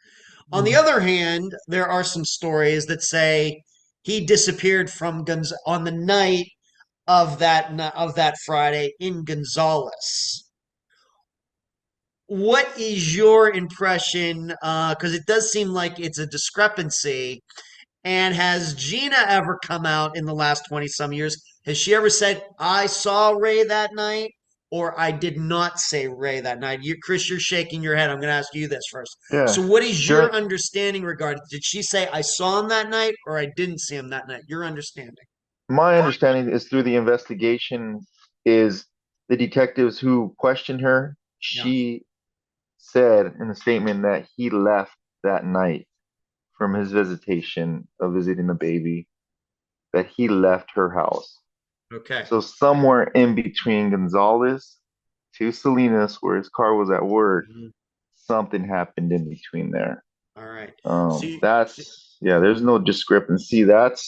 On the other hand, there are some stories that say he disappeared from on the night of that Friday in Gonzales. What is your impression? Because it does seem like it's a discrepancy. And has Gina ever come out in the last 20 some years? Has she ever said, I saw Ray that night? or I did not say Ray that night? Chris, you're shaking your head. I'm going to ask you this first. Yeah. So what is Sure. your understanding regarding, did she say I saw him that night or I didn't see him that night? Your understanding. My understanding is through the investigation is the detectives who questioned her, Yeah. she said in the statement that he left that night from his visitation of visiting the baby, that he left her house. Okay. So somewhere in between Gonzales to Salinas, where his car was at work, Mhm. something happened in between there. All right. There's no discrepancy. That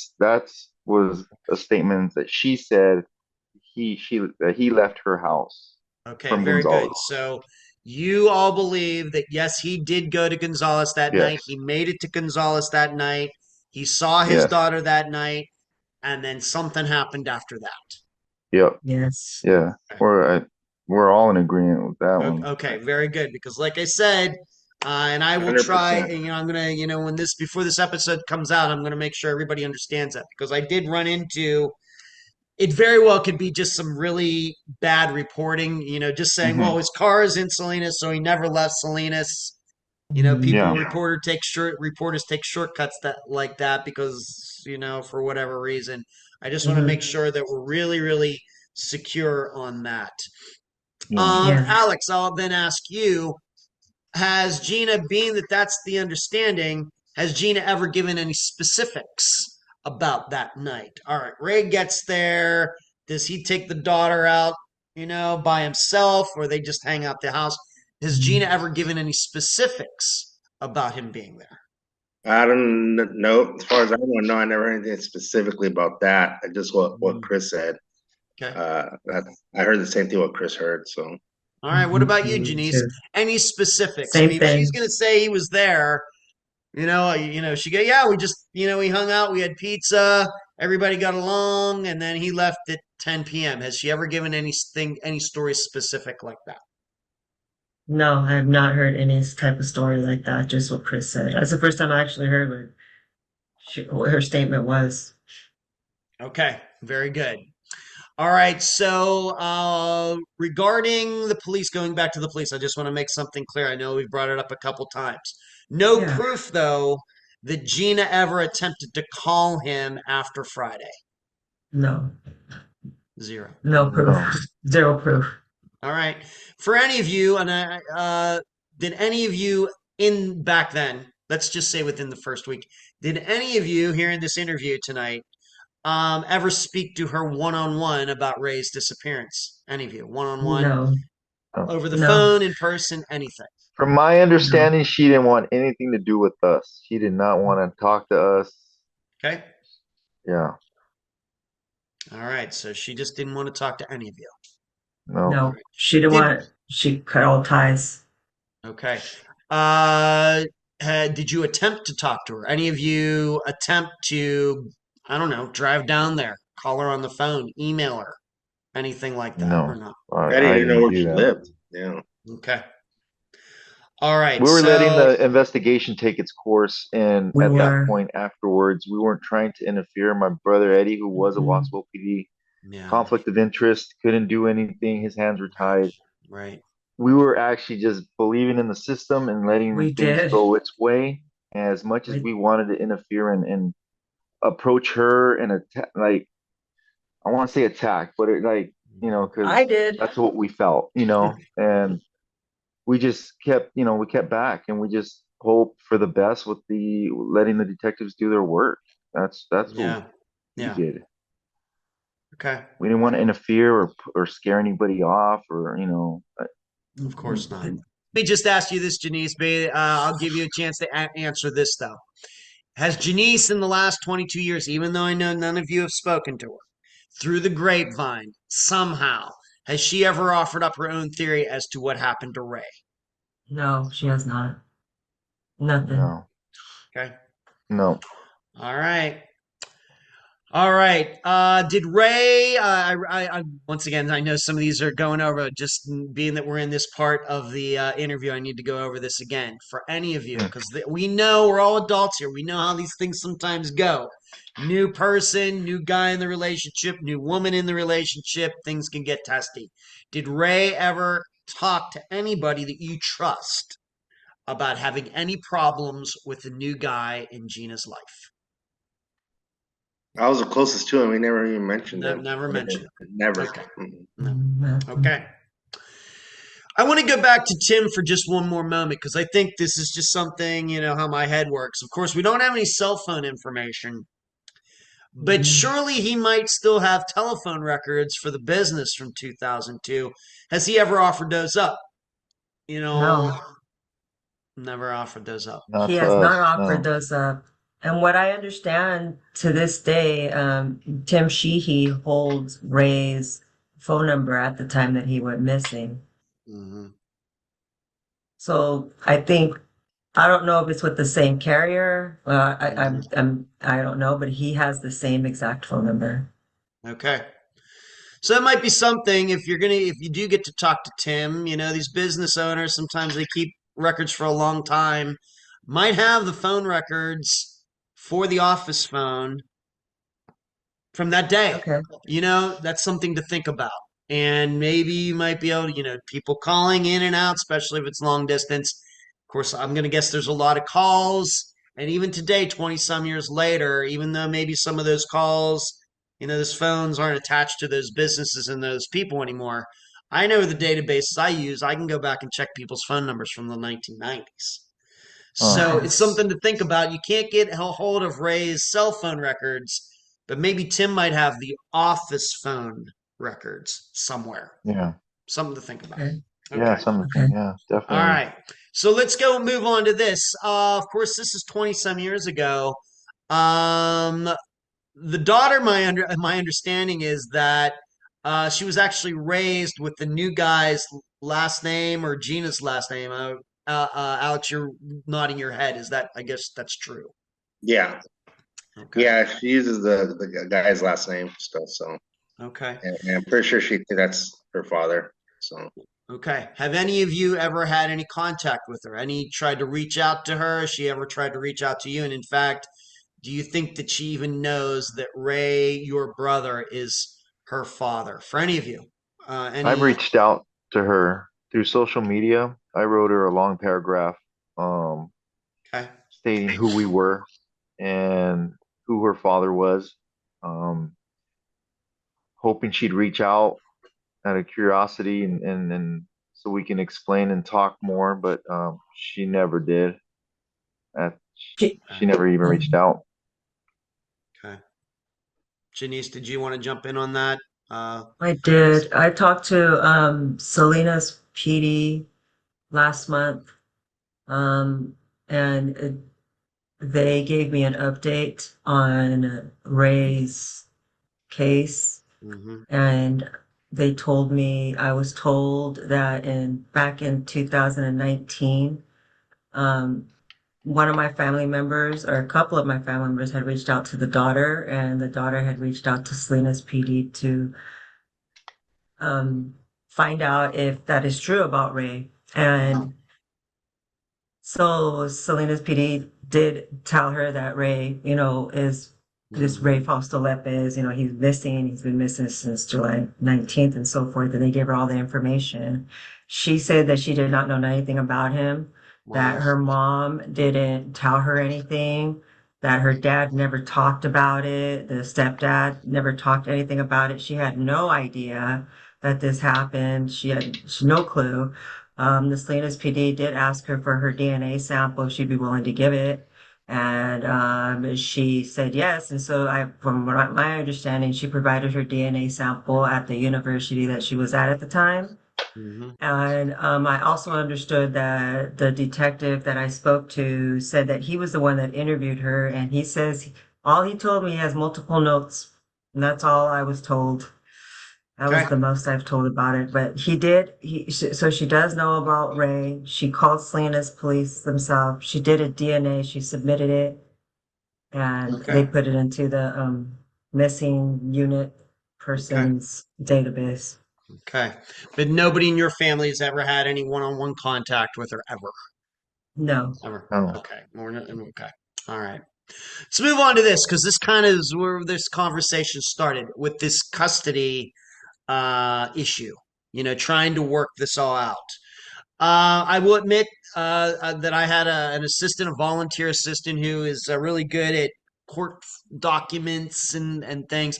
was a statement that she said that he left her house Okay, from very good. Gonzales. So you all believe that yes, he did go to Gonzales that night. Yes. He made it to Gonzales that night. He saw his Yes. daughter that night, and then something happened after that. Yep. Yes. Yeah. We're all in agreement with that one. Okay, very good. Because like I said, and I will try, 100%. and, I'm gonna, before this episode comes out, I'm gonna make sure everybody understands that because I did run into it very well could be just some really bad reporting, just saying, well, his car is in Salinas, so he never left Salinas. Yeah. Reporters take shortcuts like that because, for whatever reason. I just want to make sure that we're really, really secure on that. Yeah. Yeah. Alex, I'll then ask you, has Gina, being that that's the understanding, has Gina ever given any specifics about that night? All right, Ray gets there. Does he take the daughter out, by himself, or they just hang out the house? Has Gina ever given any specifics about him being there? I don't know. As far as I know, I never heard anything specifically about that. Just what Chris said. Okay. I heard the same thing what Chris heard. So. All right. What about you, Me Janice? too. Any specifics? I Same mean, if she's thing. gonna say he was there, she go, yeah, we just, we hung out, we had pizza, everybody got along, and then he left at 10 p.m. Has she ever given any story specific like that? No, I have not heard any type of story like that. Just what Chris said. That's the first time I actually heard what her statement was. Okay, very good. All right, so regarding the police, going back to the police, I just want to make something clear. I know we've brought it up a couple times. No Yeah. proof, though, that Gina ever attempted to call him after Friday. No. Zero. No proof. No. Zero proof. All right. For any of you, and did any of you in back then, let's just say within the first week, did any of you here in this interview tonight ever speak to her one-on-one about Ray's disappearance? Any of you, one-on-one, No. over the No. phone, in person, anything? From my understanding, she didn't want anything to do with us. She did not want to talk to us. Okay. Yeah. All right. So she just didn't want to talk to any of you. No. No. She didn't she cut all ties. Okay. Did you attempt to talk to her? Any of you attempt to, I don't know, drive down there, call her on the phone, email her, anything like that, or No. not? I didn't even know where do she that. lived. Yeah. Okay. All right. We were so, letting the investigation take its course, and We at were. that point afterwards, we weren't trying to interfere. My brother Eddie, who was a Mhm. Wasco PD, yeah. conflict of interest, couldn't do anything. His hands were tied. Right. We were actually just believing in the system and letting We things did. go its way. As much as we wanted to interfere and approach her and attack, like I want to say attack, but because I did. that's what we felt, and we just kept, we kept back and we just hoped for the best with the letting the detectives do their work. That's what Yeah. we Yeah. did. Okay. We didn't want to interfere or scare anybody off or, Of course not. Let me just ask you this, Janice. I'll give you a chance to answer this, though. Has Janice, in the last 22 years, even though I know none of you have spoken to her, through the grapevine, somehow, has she ever offered up her own theory as to what happened to Ray? No, she has not. Nothing. no, Okay. no. All right. All right. Did Ray? Once again, I know some of these are going over. Just being that we're in this part of the interview, I need to go over this again for any of you because we know we're all adults here. We know how these things sometimes go. New person, new guy in the relationship, new woman in the relationship. Things can get testy. Did Ray ever talk to anybody that you trust about having any problems with the new guy in Gina's life? I was the closest to him. We never even mentioned him. Never mentioned him. Never. Okay. Mm-mm. Okay. I want to go back to Tim for just one more moment because I think this is just something, how my head works. Of course, we don't have any cell phone information, but surely he might still have telephone records for the business from 2002. Has he ever offered those up? No, Never offered those up. Not he to has not us, offered no. those up. And what I understand to this day, Tim Sheehy holds Ray's phone number at the time that he went missing. Mm-hmm. So I think I don't know if it's with the same carrier. I don't know, but he has the same exact phone number. Okay. So that might be something if you do get to talk to Tim, these business owners, sometimes they keep records for a long time, might have the phone records for the office phone from that day. Okay. That's something to think about. And maybe you might be able to, people calling in and out, especially if it's long distance. Of course, I'm going to guess there's a lot of calls. And even today, 20 some years later, even though maybe some of those calls, those phones aren't attached to those businesses and those people anymore. I know the databases I use, I can go back and check people's phone numbers from the 1990s. So it's Nice. something to think about. You can't get a hold of Ray's cell phone records, but maybe Tim might have the office phone records somewhere. Yeah. Something to think about. Okay. Yeah, Okay. Okay. yeah, All definitely. right. So let's go move on to this. Of course, this is 20 some years ago. The daughter, my understanding is that she was actually raised with the new guy's last name or Gina's last name. Alex, you're nodding your head. I guess that's true. Yeah. Okay. Yeah, she uses the guy's last name still, so. Okay. And I'm pretty sure that's her father. So. Okay. Have any of you ever had any contact with her? Any tried to reach out to her? Has she ever tried to reach out to you? And in fact, do you think that she even knows that Ray, your brother, is her father? For any of you, I've reached out to her through social media. I wrote her a long paragraph Okay. stating who we were and who her father was, hoping she'd reach out out of curiosity and so we can explain and talk more, but she never did. Uh, she never even reached out. Okay. Janice, did you want to jump in on that? I did. I talked to Salinas PD last month, and they gave me an update on Ray's case, Mm-hmm. and they told me I was told that back in 2019, one of my family members or a couple of my family members had reached out to the daughter, and the daughter had reached out to Salinas PD to find out if that is true about Ray. And so Salinas PD did tell her that Ray, is this Ray Fausto Lepe is, he's missing. He's been missing since July 19th and so forth. And they gave her all the information. She said that she did not know anything about him, that her mom didn't tell her anything, that her dad never talked about it. The stepdad never talked anything about it. She had no idea that this happened. She had no clue. The Salinas PD did ask her for her DNA sample if she'd be willing to give it. And she said yes. And so from my understanding, she provided her DNA sample at the university that she was at the time. Mm-hmm. And I also understood that the detective that I spoke to said that he was the one that interviewed her. And he says all he told me, he has multiple notes. And that's all I was told. That was the most I've told about it. But so she does know about Ray. She called Salinas Police themselves. She did a DNA. She submitted it. And they put it into the missing unit persons database. Okay. But nobody in your family has ever had any one-on-one contact with her ever. No. Ever. Oh, Okay. Okay. All right. Let's move on to this because this kind of is where this conversation started with this custody issue. Trying to work this all out. I will admit that I had an assistant, a volunteer assistant, who is really good at court documents and things.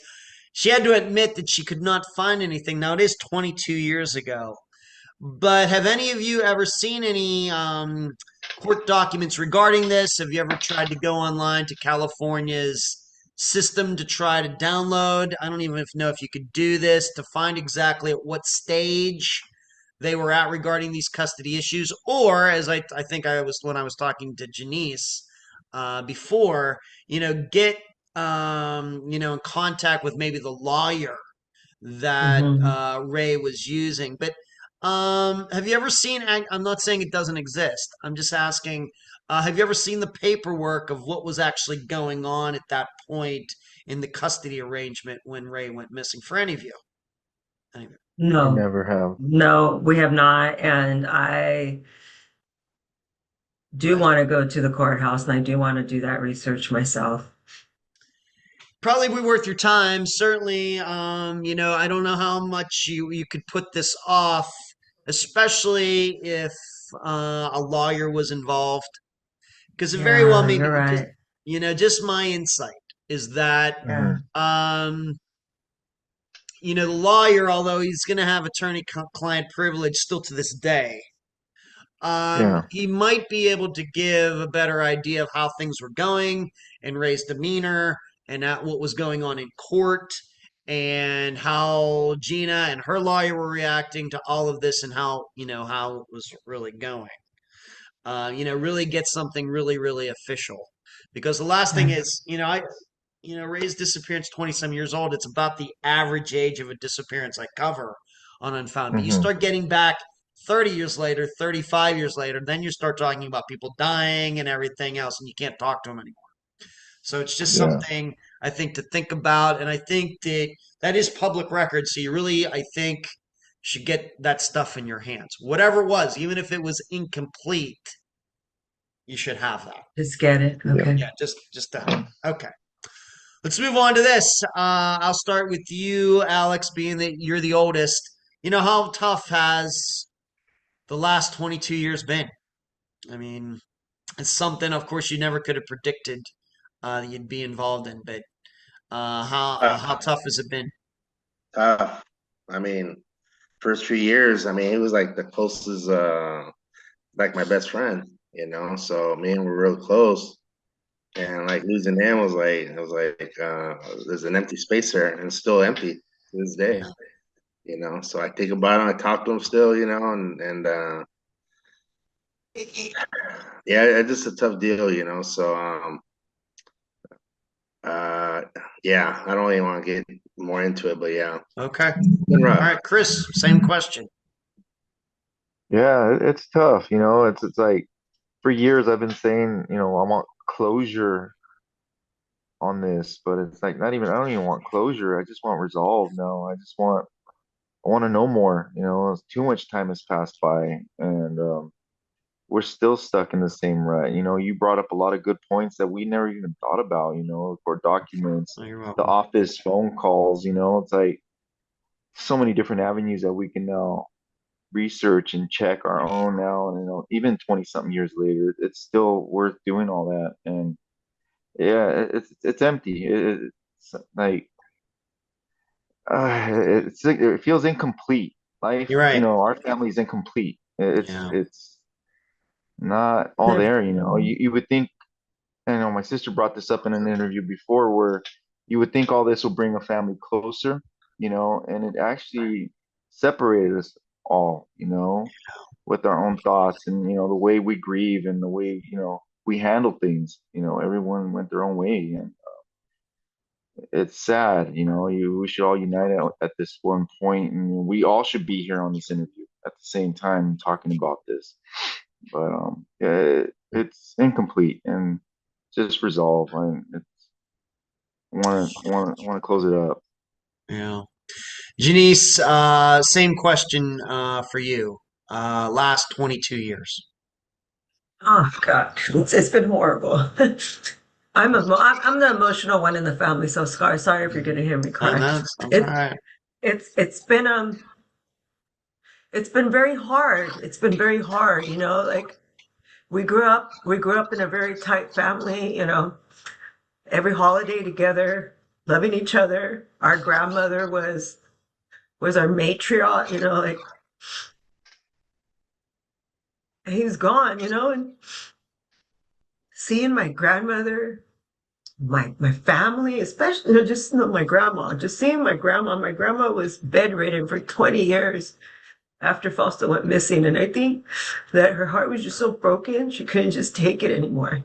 She had to admit that she could not find anything. Now, it is 22 years ago, but have any of you ever seen any court documents regarding this? Have you ever tried to go online to California's system to try to download? I don't even know if you could do this to find exactly at what stage they were at regarding these custody issues, or as I think I was when I was talking to Janice before, get in contact with maybe the lawyer that Mm-hmm. Ray was using. But have you ever seen? I'm not saying it doesn't exist. I'm just asking. Have you ever seen the paperwork of what was actually going on at that point in the custody arrangement when Ray went missing? For any of you? Any of you? I No. never have. No, we have not. And I do want to go to the courthouse and I do want to do that research myself. Probably be worth your time. Certainly, I don't know how much you could put this off, especially if a lawyer was involved, because it very well Yeah, may you're be just right. just my insight is that Yeah. Hmm. um, the lawyer, although he's going to have attorney-client privilege still to this day, Yeah. he might be able to give a better idea of how things were going and Ray's demeanor and what was going on in court and how Gina and her lawyer were reacting to all of this and how it was really going. Really get something really, really official. Because the last thing Yeah. is, Ray's disappearance, 20 some years old. It's about the average age of a disappearance I cover on Unfound. But you Hmm. start getting back 30 years later, 35 years later, then you start talking about people dying and everything else, and you can't talk to them anymore. So it's just Yeah. something I think to think about. And I think that is public record. So you really, I think, should get that stuff in your hands. Whatever it was, even if it was incomplete, you should have that. Just get it. Yeah. Okay. Yeah, just to have. Okay. Let's move on to this. I'll start with you, Alex, being that you're the oldest. How tough has the last 22 years been? I mean, it's something, of course, you never could have predicted that you'd be involved in, but how Uh, tough has it been? tough. I mean, first few years, I mean, it was like the closest, like my best friend, So me and we were real close, and like losing him was like, it was like, there's an empty space there, and it's still empty to this day, Yeah. So I think about him, I talk to him still, and yeah, it's just a tough deal, So uh, yeah, I don't even want to get more into it, but yeah, Okay. it's been All rough. right, Chris, same question. Yeah. It's tough. It's like for years I've been saying, I want closure on this, but it's like not even. I don't even want closure. I just want resolve now. I want to know more. Too much time has passed by, and we're still stuck in the same rut. You brought up a lot of good points that we never even thought about. For documents, Oh, you're the welcome. office phone calls. It's like so many different avenues that we can now research and check our own now. And even 20 something years later, it's still worth doing all that. And yeah, it's empty. It's like it feels incomplete. Life, You're right. our family's incomplete. It's Yeah. it's not all there. You would think. I know my sister brought this up in an interview before, where you would think all this will bring a family closer, and it actually separated us all, with our own thoughts and the way we grieve and the way we handle things. Everyone went their own way, and it's sad. We should all unite at this one point, and we all should be here on this interview at the same time talking about this. But yeah, it's incomplete and just resolve. And want to close it up. Yeah. Janice, same question for you. Last 22 years. Oh God, it's been horrible. I'm the emotional one in the family, so sorry if you're gonna hear me Oh, cry. no, that's all It right. it's been very hard. It's been very hard, like we grew up in a very tight family, every holiday together, loving each other. Our grandmother was our matriarch, like he's gone, and seeing my grandmother, my family, especially just my grandma, just seeing my grandma. My grandma was bedridden for 20 years after Fausto went missing, and I think that her heart was just so broken she couldn't just take it anymore.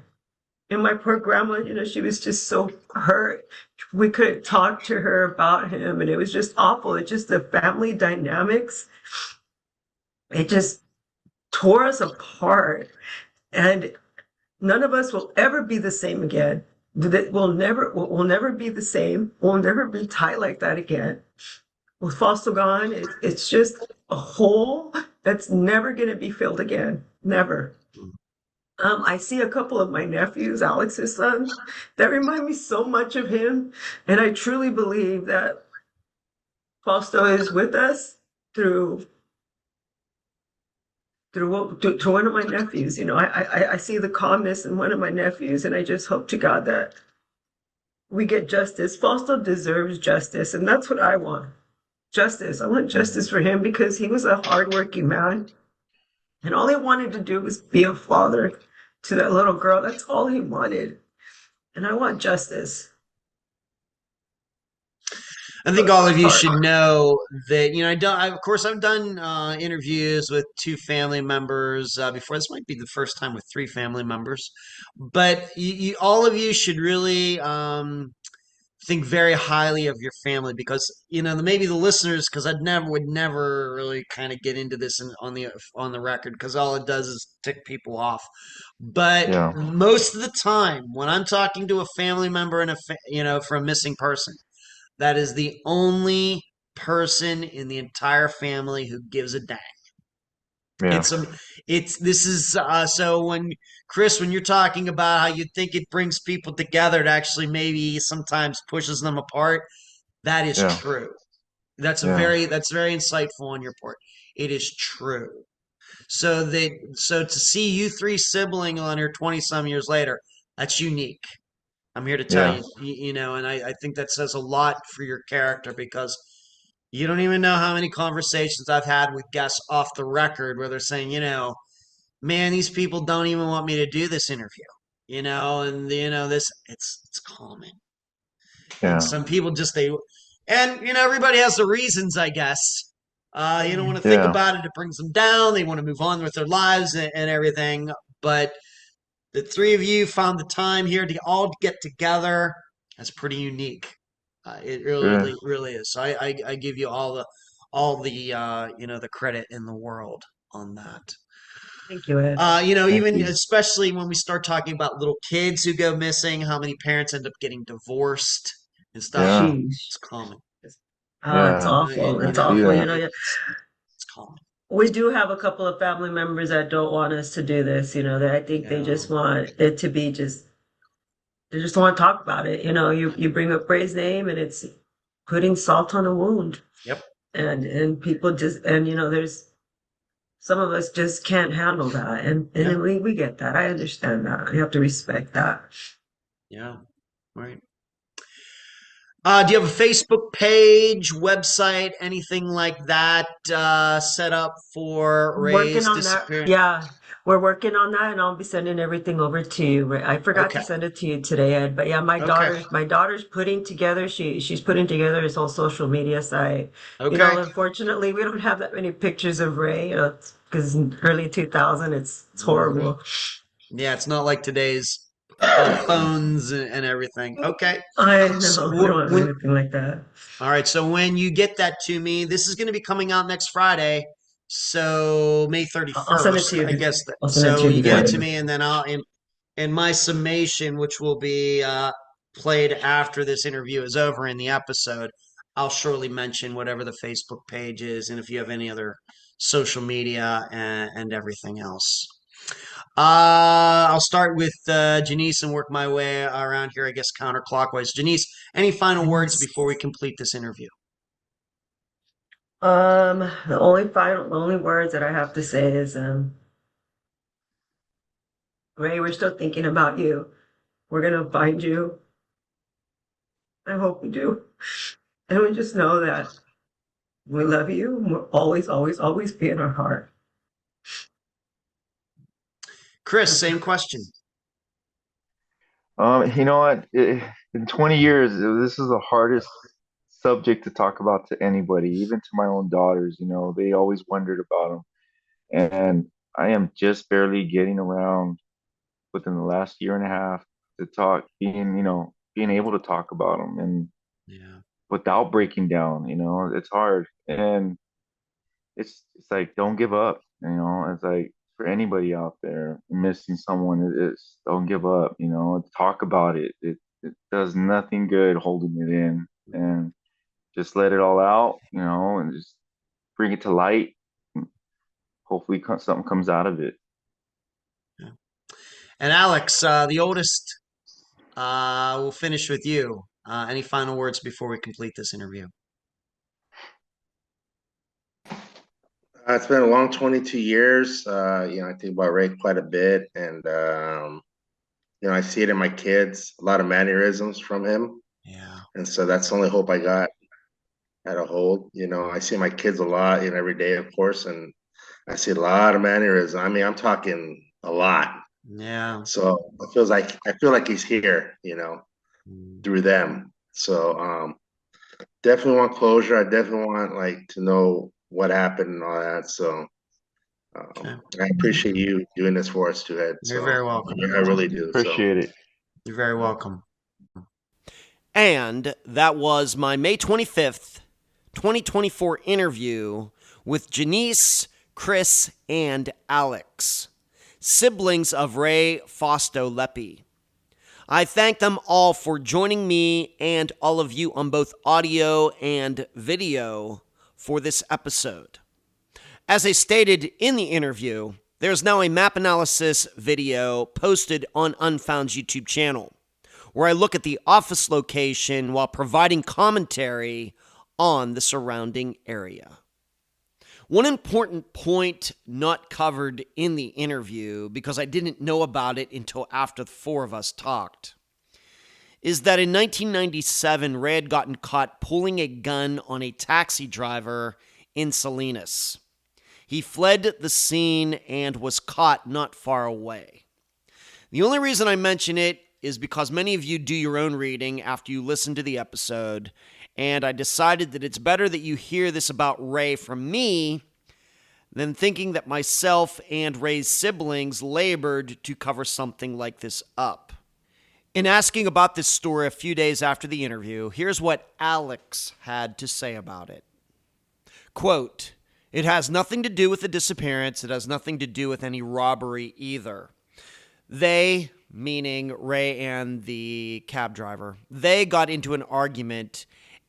And my poor grandma, she was just so hurt. We couldn't talk to her about him, and it was just awful. It's just the family dynamics. It just tore us apart, and none of us will ever be the same again. We'll never be the same. We'll never be tight like that again. With Fausto gone, it's just a hole that's never going to be filled again. Never. I see a couple of my nephews, Alex's sons, that remind me so much of him. And I truly believe that Fausto is with us through to one of my nephews. I see the calmness in one of my nephews, and I just hope to God that we get justice. Fausto deserves justice, and that's what I want. Justice. I want justice for him because he was a hardworking man, and all he wanted to do was be a father to that little girl. That's all he wanted, and I want justice. I think all of you should know that, of course, I've done interviews with 2 family members before. This might be the first time with 3 family members, but all of you should really think very highly of your family because, maybe the listeners, because would never really kind of get into this on the record because all it does is tick people off. But Yeah. most of the time, when I'm talking to a family member and for a missing person, that is the only person in the entire family who gives a dang. Yeah. So when Chris, when you're talking about how you think it brings people together, it actually maybe sometimes pushes them apart. That is Yeah. true. That's Yeah. very insightful on your part. It is true. So to see you 3 sibling on here 20 some years later, that's unique. I'm here to tell Yeah. you, and I think that says a lot for your character because you don't even know how many conversations I've had with guests off the record where they're saying, man, these people don't even want me to do this interview, and this it's common. Yeah. And some people everybody has their reasons, I guess. You don't want to think Yeah. about it. It brings them down. They want to move on with their lives and everything. But the 3 of you found the time here to all get together. That's pretty unique. It really, Good. really is. So I give you all the the credit in the world on that. Thank you, Ed. Thank Even you. especially when we start talking about little kids who go missing, how many parents end up getting divorced and stuff. Yeah. Sheesh. It's common. Oh, it's Yeah. awful. It's see awful. that. It's common. We do have a couple of family members that don't want us to do this, that I think they Yeah. just want it to be they just don't want to talk about it. You bring up Ray's name and it's putting salt on a wound. Yep. And people there's some of us just can't handle that. And Yeah. we get that. I understand that. You have to respect that. Yeah. Right. Do you have a Facebook page, website, anything like that set up for Ray's Working on that. disappearance? Yeah, we're working on that, and I'll be sending everything over to you. I forgot to Okay. send it to you today, Ed. But yeah, Okay. my daughter's putting together. She's putting together his whole social media site. Okay. Unfortunately, we don't have that many pictures of Ray. Because in early 2000, it's horrible. Yeah, it's not like today's phones and everything. Okay. I know. So We don't have anything like that. all right. So when you get that to me, this is going to be coming out next Friday. So May I'll send it 31st, to you. I guess. I'll send it So to you you give before it I to do. me, and then I'll in my summation, which will be played after this interview is over in the episode, I'll surely mention whatever the Facebook page is, and if you have any other social media and everything else. I'll start with Janice and work my way around here, I guess, counterclockwise. Janice, any final words before we complete this interview? The only words that I have to say is, Ray, we're still thinking about you. We're gonna find you. I hope we do. And we just know that we love you. And we'll always, always, always be in our heart. Chris, same question. You know what? In 20 years, this is the hardest subject to talk about to anybody, even to my own daughters. You know, they always wondered about them, and I am just barely getting around within the last year and a half to talk, being able to talk about them, and Yeah. without breaking down. You know, it's hard, and it's like don't give up. You know, it's like for anybody out there missing someone, it's don't give up. You know, talk about it. It does nothing good holding it in, and just let it all out. You know, and just bring it to light. Hopefully, something comes out of it. Yeah. And Alex, the oldest, we'll finish with you. Any final words before we complete this interview? It's been a long 22 years. I think about Ray quite a bit, and I see it in my kids. A lot of mannerisms from him, Yeah. and so that's the only hope I got at a hold. I see my kids a lot, every day, of course, and I see a lot of mannerisms. I mean, I'm talking a lot. Yeah. So I feel like he's here, through them. So definitely want closure. I definitely want to know what happened and all that. So Okay. I appreciate you doing this for us too, Ed. You're very welcome. I really do. Appreciate it. You're very welcome. And that was my May 25th, 2024 interview with Janice, Chris, and Alex, siblings of Ray Fausto Lepe. I thank them all for joining me and all of you on both audio and video for this episode. As I stated in the interview, there's now a map analysis video posted on Unfound's YouTube channel, where I look at the office location while providing commentary on the surrounding area. One important point not covered in the interview, because I didn't know about it until after the four of us talked, is that in 1997, Ray had gotten caught pulling a gun on a taxi driver in Salinas. He fled the scene and was caught not far away. The only reason I mention it is because many of you do your own reading after you listen to the episode, and I decided that it's better that you hear this about Ray from me than thinking that myself and Ray's siblings labored to cover something like this up. In asking about this story a few days after the interview, here's what Alex had to say about it. Quote, "It has nothing to do with the disappearance. It has nothing to do with any robbery either. They, meaning Ray and the cab driver, they got into an argument,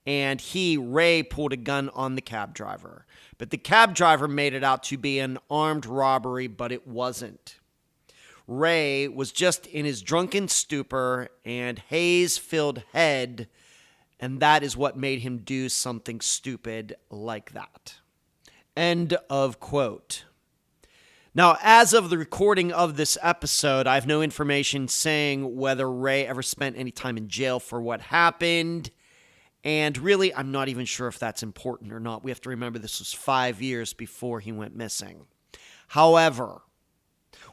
and Ray, pulled a gun on the cab driver. But the cab driver made it out to be an armed robbery, but it wasn't. Ray was just in his drunken stupor and haze-filled head, and that is what made him do something stupid like that." End of quote. Now, as of the recording of this episode, I have no information saying whether Ray ever spent any time in jail for what happened. And really, I'm not even sure if that's important or not. We have to remember this was 5 years before he went missing. However,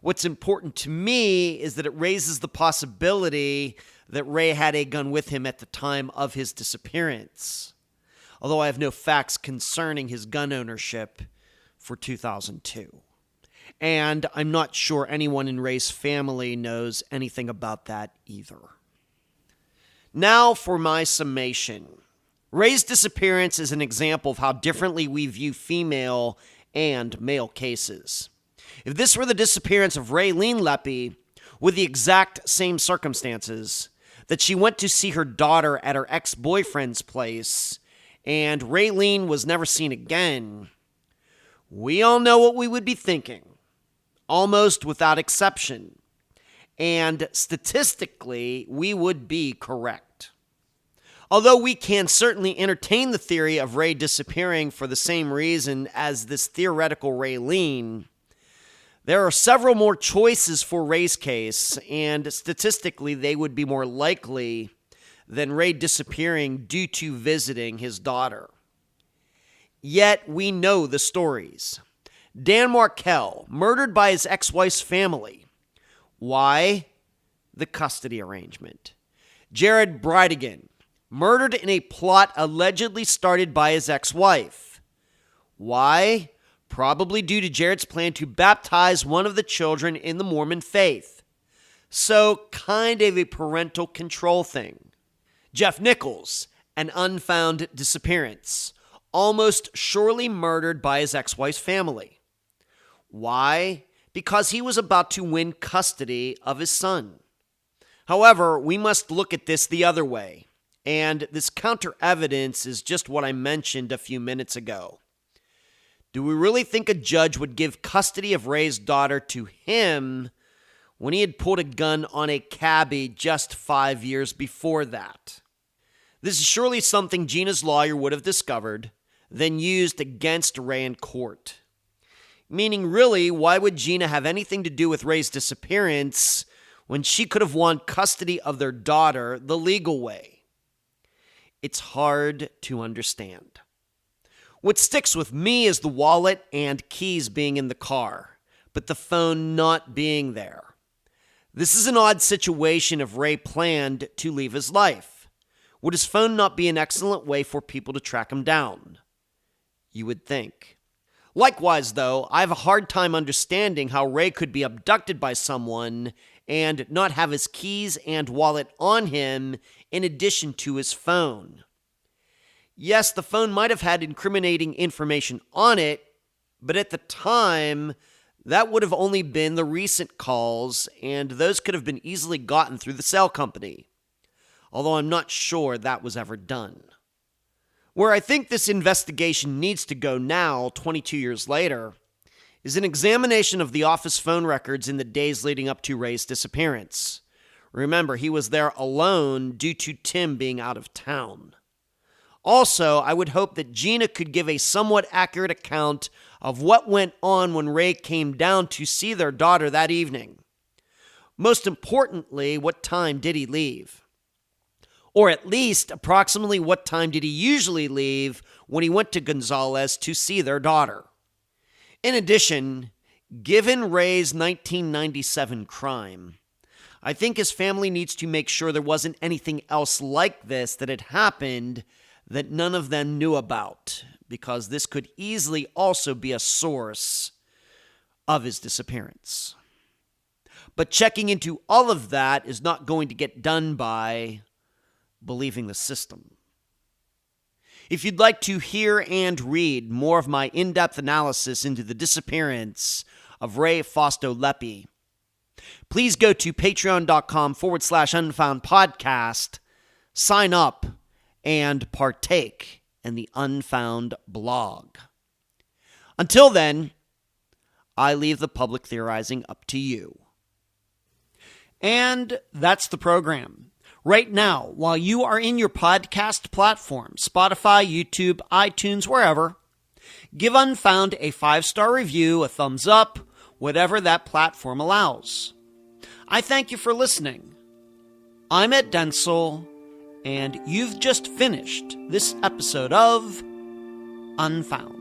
what's important to me is that it raises the possibility that Ray had a gun with him at the time of his disappearance, although I have no facts concerning his gun ownership for 2002. And I'm not sure anyone in Ray's family knows anything about that either. Now for my summation. Ray's disappearance is an example of how differently we view female and male cases. If this were the disappearance of Ray Lepe with the exact same circumstances, that she went to see her daughter at her ex-boyfriend's place, and Raylene was never seen again, we all know what we would be thinking, almost without exception. And statistically, we would be correct. Although we can certainly entertain the theory of Ray disappearing for the same reason as this theoretical Raylene, there are several more choices for Ray's case, and statistically they would be more likely than Ray disappearing due to visiting his daughter. Yet we know the stories. Dan Markel, murdered by his ex-wife's family. Why? The custody arrangement. Jared Bridegan, murdered in a plot allegedly started by his ex-wife. Why? Probably due to Jared's plan to baptize one of the children in the Mormon faith. So, kind of a parental control thing. Jeff Nichols, an unfound disappearance, almost surely murdered by his ex-wife's family. Why? Because he was about to win custody of his son. However, we must look at this the other way, and this counter evidence is just what I mentioned a few minutes ago. Do we really think a judge would give custody of Ray's daughter to him when he had pulled a gun on a cabbie just 5 years before that? This is surely something Gina's lawyer would have discovered, then used against Ray in court. Meaning, really, why would Gina have anything to do with Ray's disappearance when she could have won custody of their daughter the legal way? It's hard to understand. What sticks with me is the wallet and keys being in the car, but the phone not being there. This is an odd situation if Ray planned to leave his life. Would his phone not be an excellent way for people to track him down? You would think. Likewise, though, I have a hard time understanding how Ray could be abducted by someone and not have his keys and wallet on him in addition to his phone. Yes, the phone might have had incriminating information on it, but at the time, that would have only been the recent calls, and those could have been easily gotten through the cell company. Although I'm not sure that was ever done. Where I think this investigation needs to go now, 22 years later, is an examination of the office phone records in the days leading up to Ray's disappearance. Remember, he was there alone due to Tim being out of town. Also, I would hope that Gina could give a somewhat accurate account of what went on when Ray came down to see their daughter that evening. Most importantly, what time did he leave? Or at least, approximately what time did he usually leave when he went to Gonzales to see their daughter? In addition, given Ray's 1997 crime, I think his family needs to make sure there wasn't anything else like this that had happened that none of them knew about, because this could easily also be a source of his disappearance. But checking into all of that is not going to get done by believing the system. If you'd like to hear and read more of my in-depth analysis into the disappearance of Ray Fausto Lepe, please go to patreon.com/Unfound Podcast, sign up, and partake in the Unfound blog. Until then, I leave the public theorizing up to you. And that's the program. Right now, while you are in your podcast platform, Spotify, YouTube, iTunes, wherever, give Unfound a 5-star review, a thumbs up, whatever that platform allows. I thank you for listening. I'm Ed Densel, and you've just finished this episode of Unfound.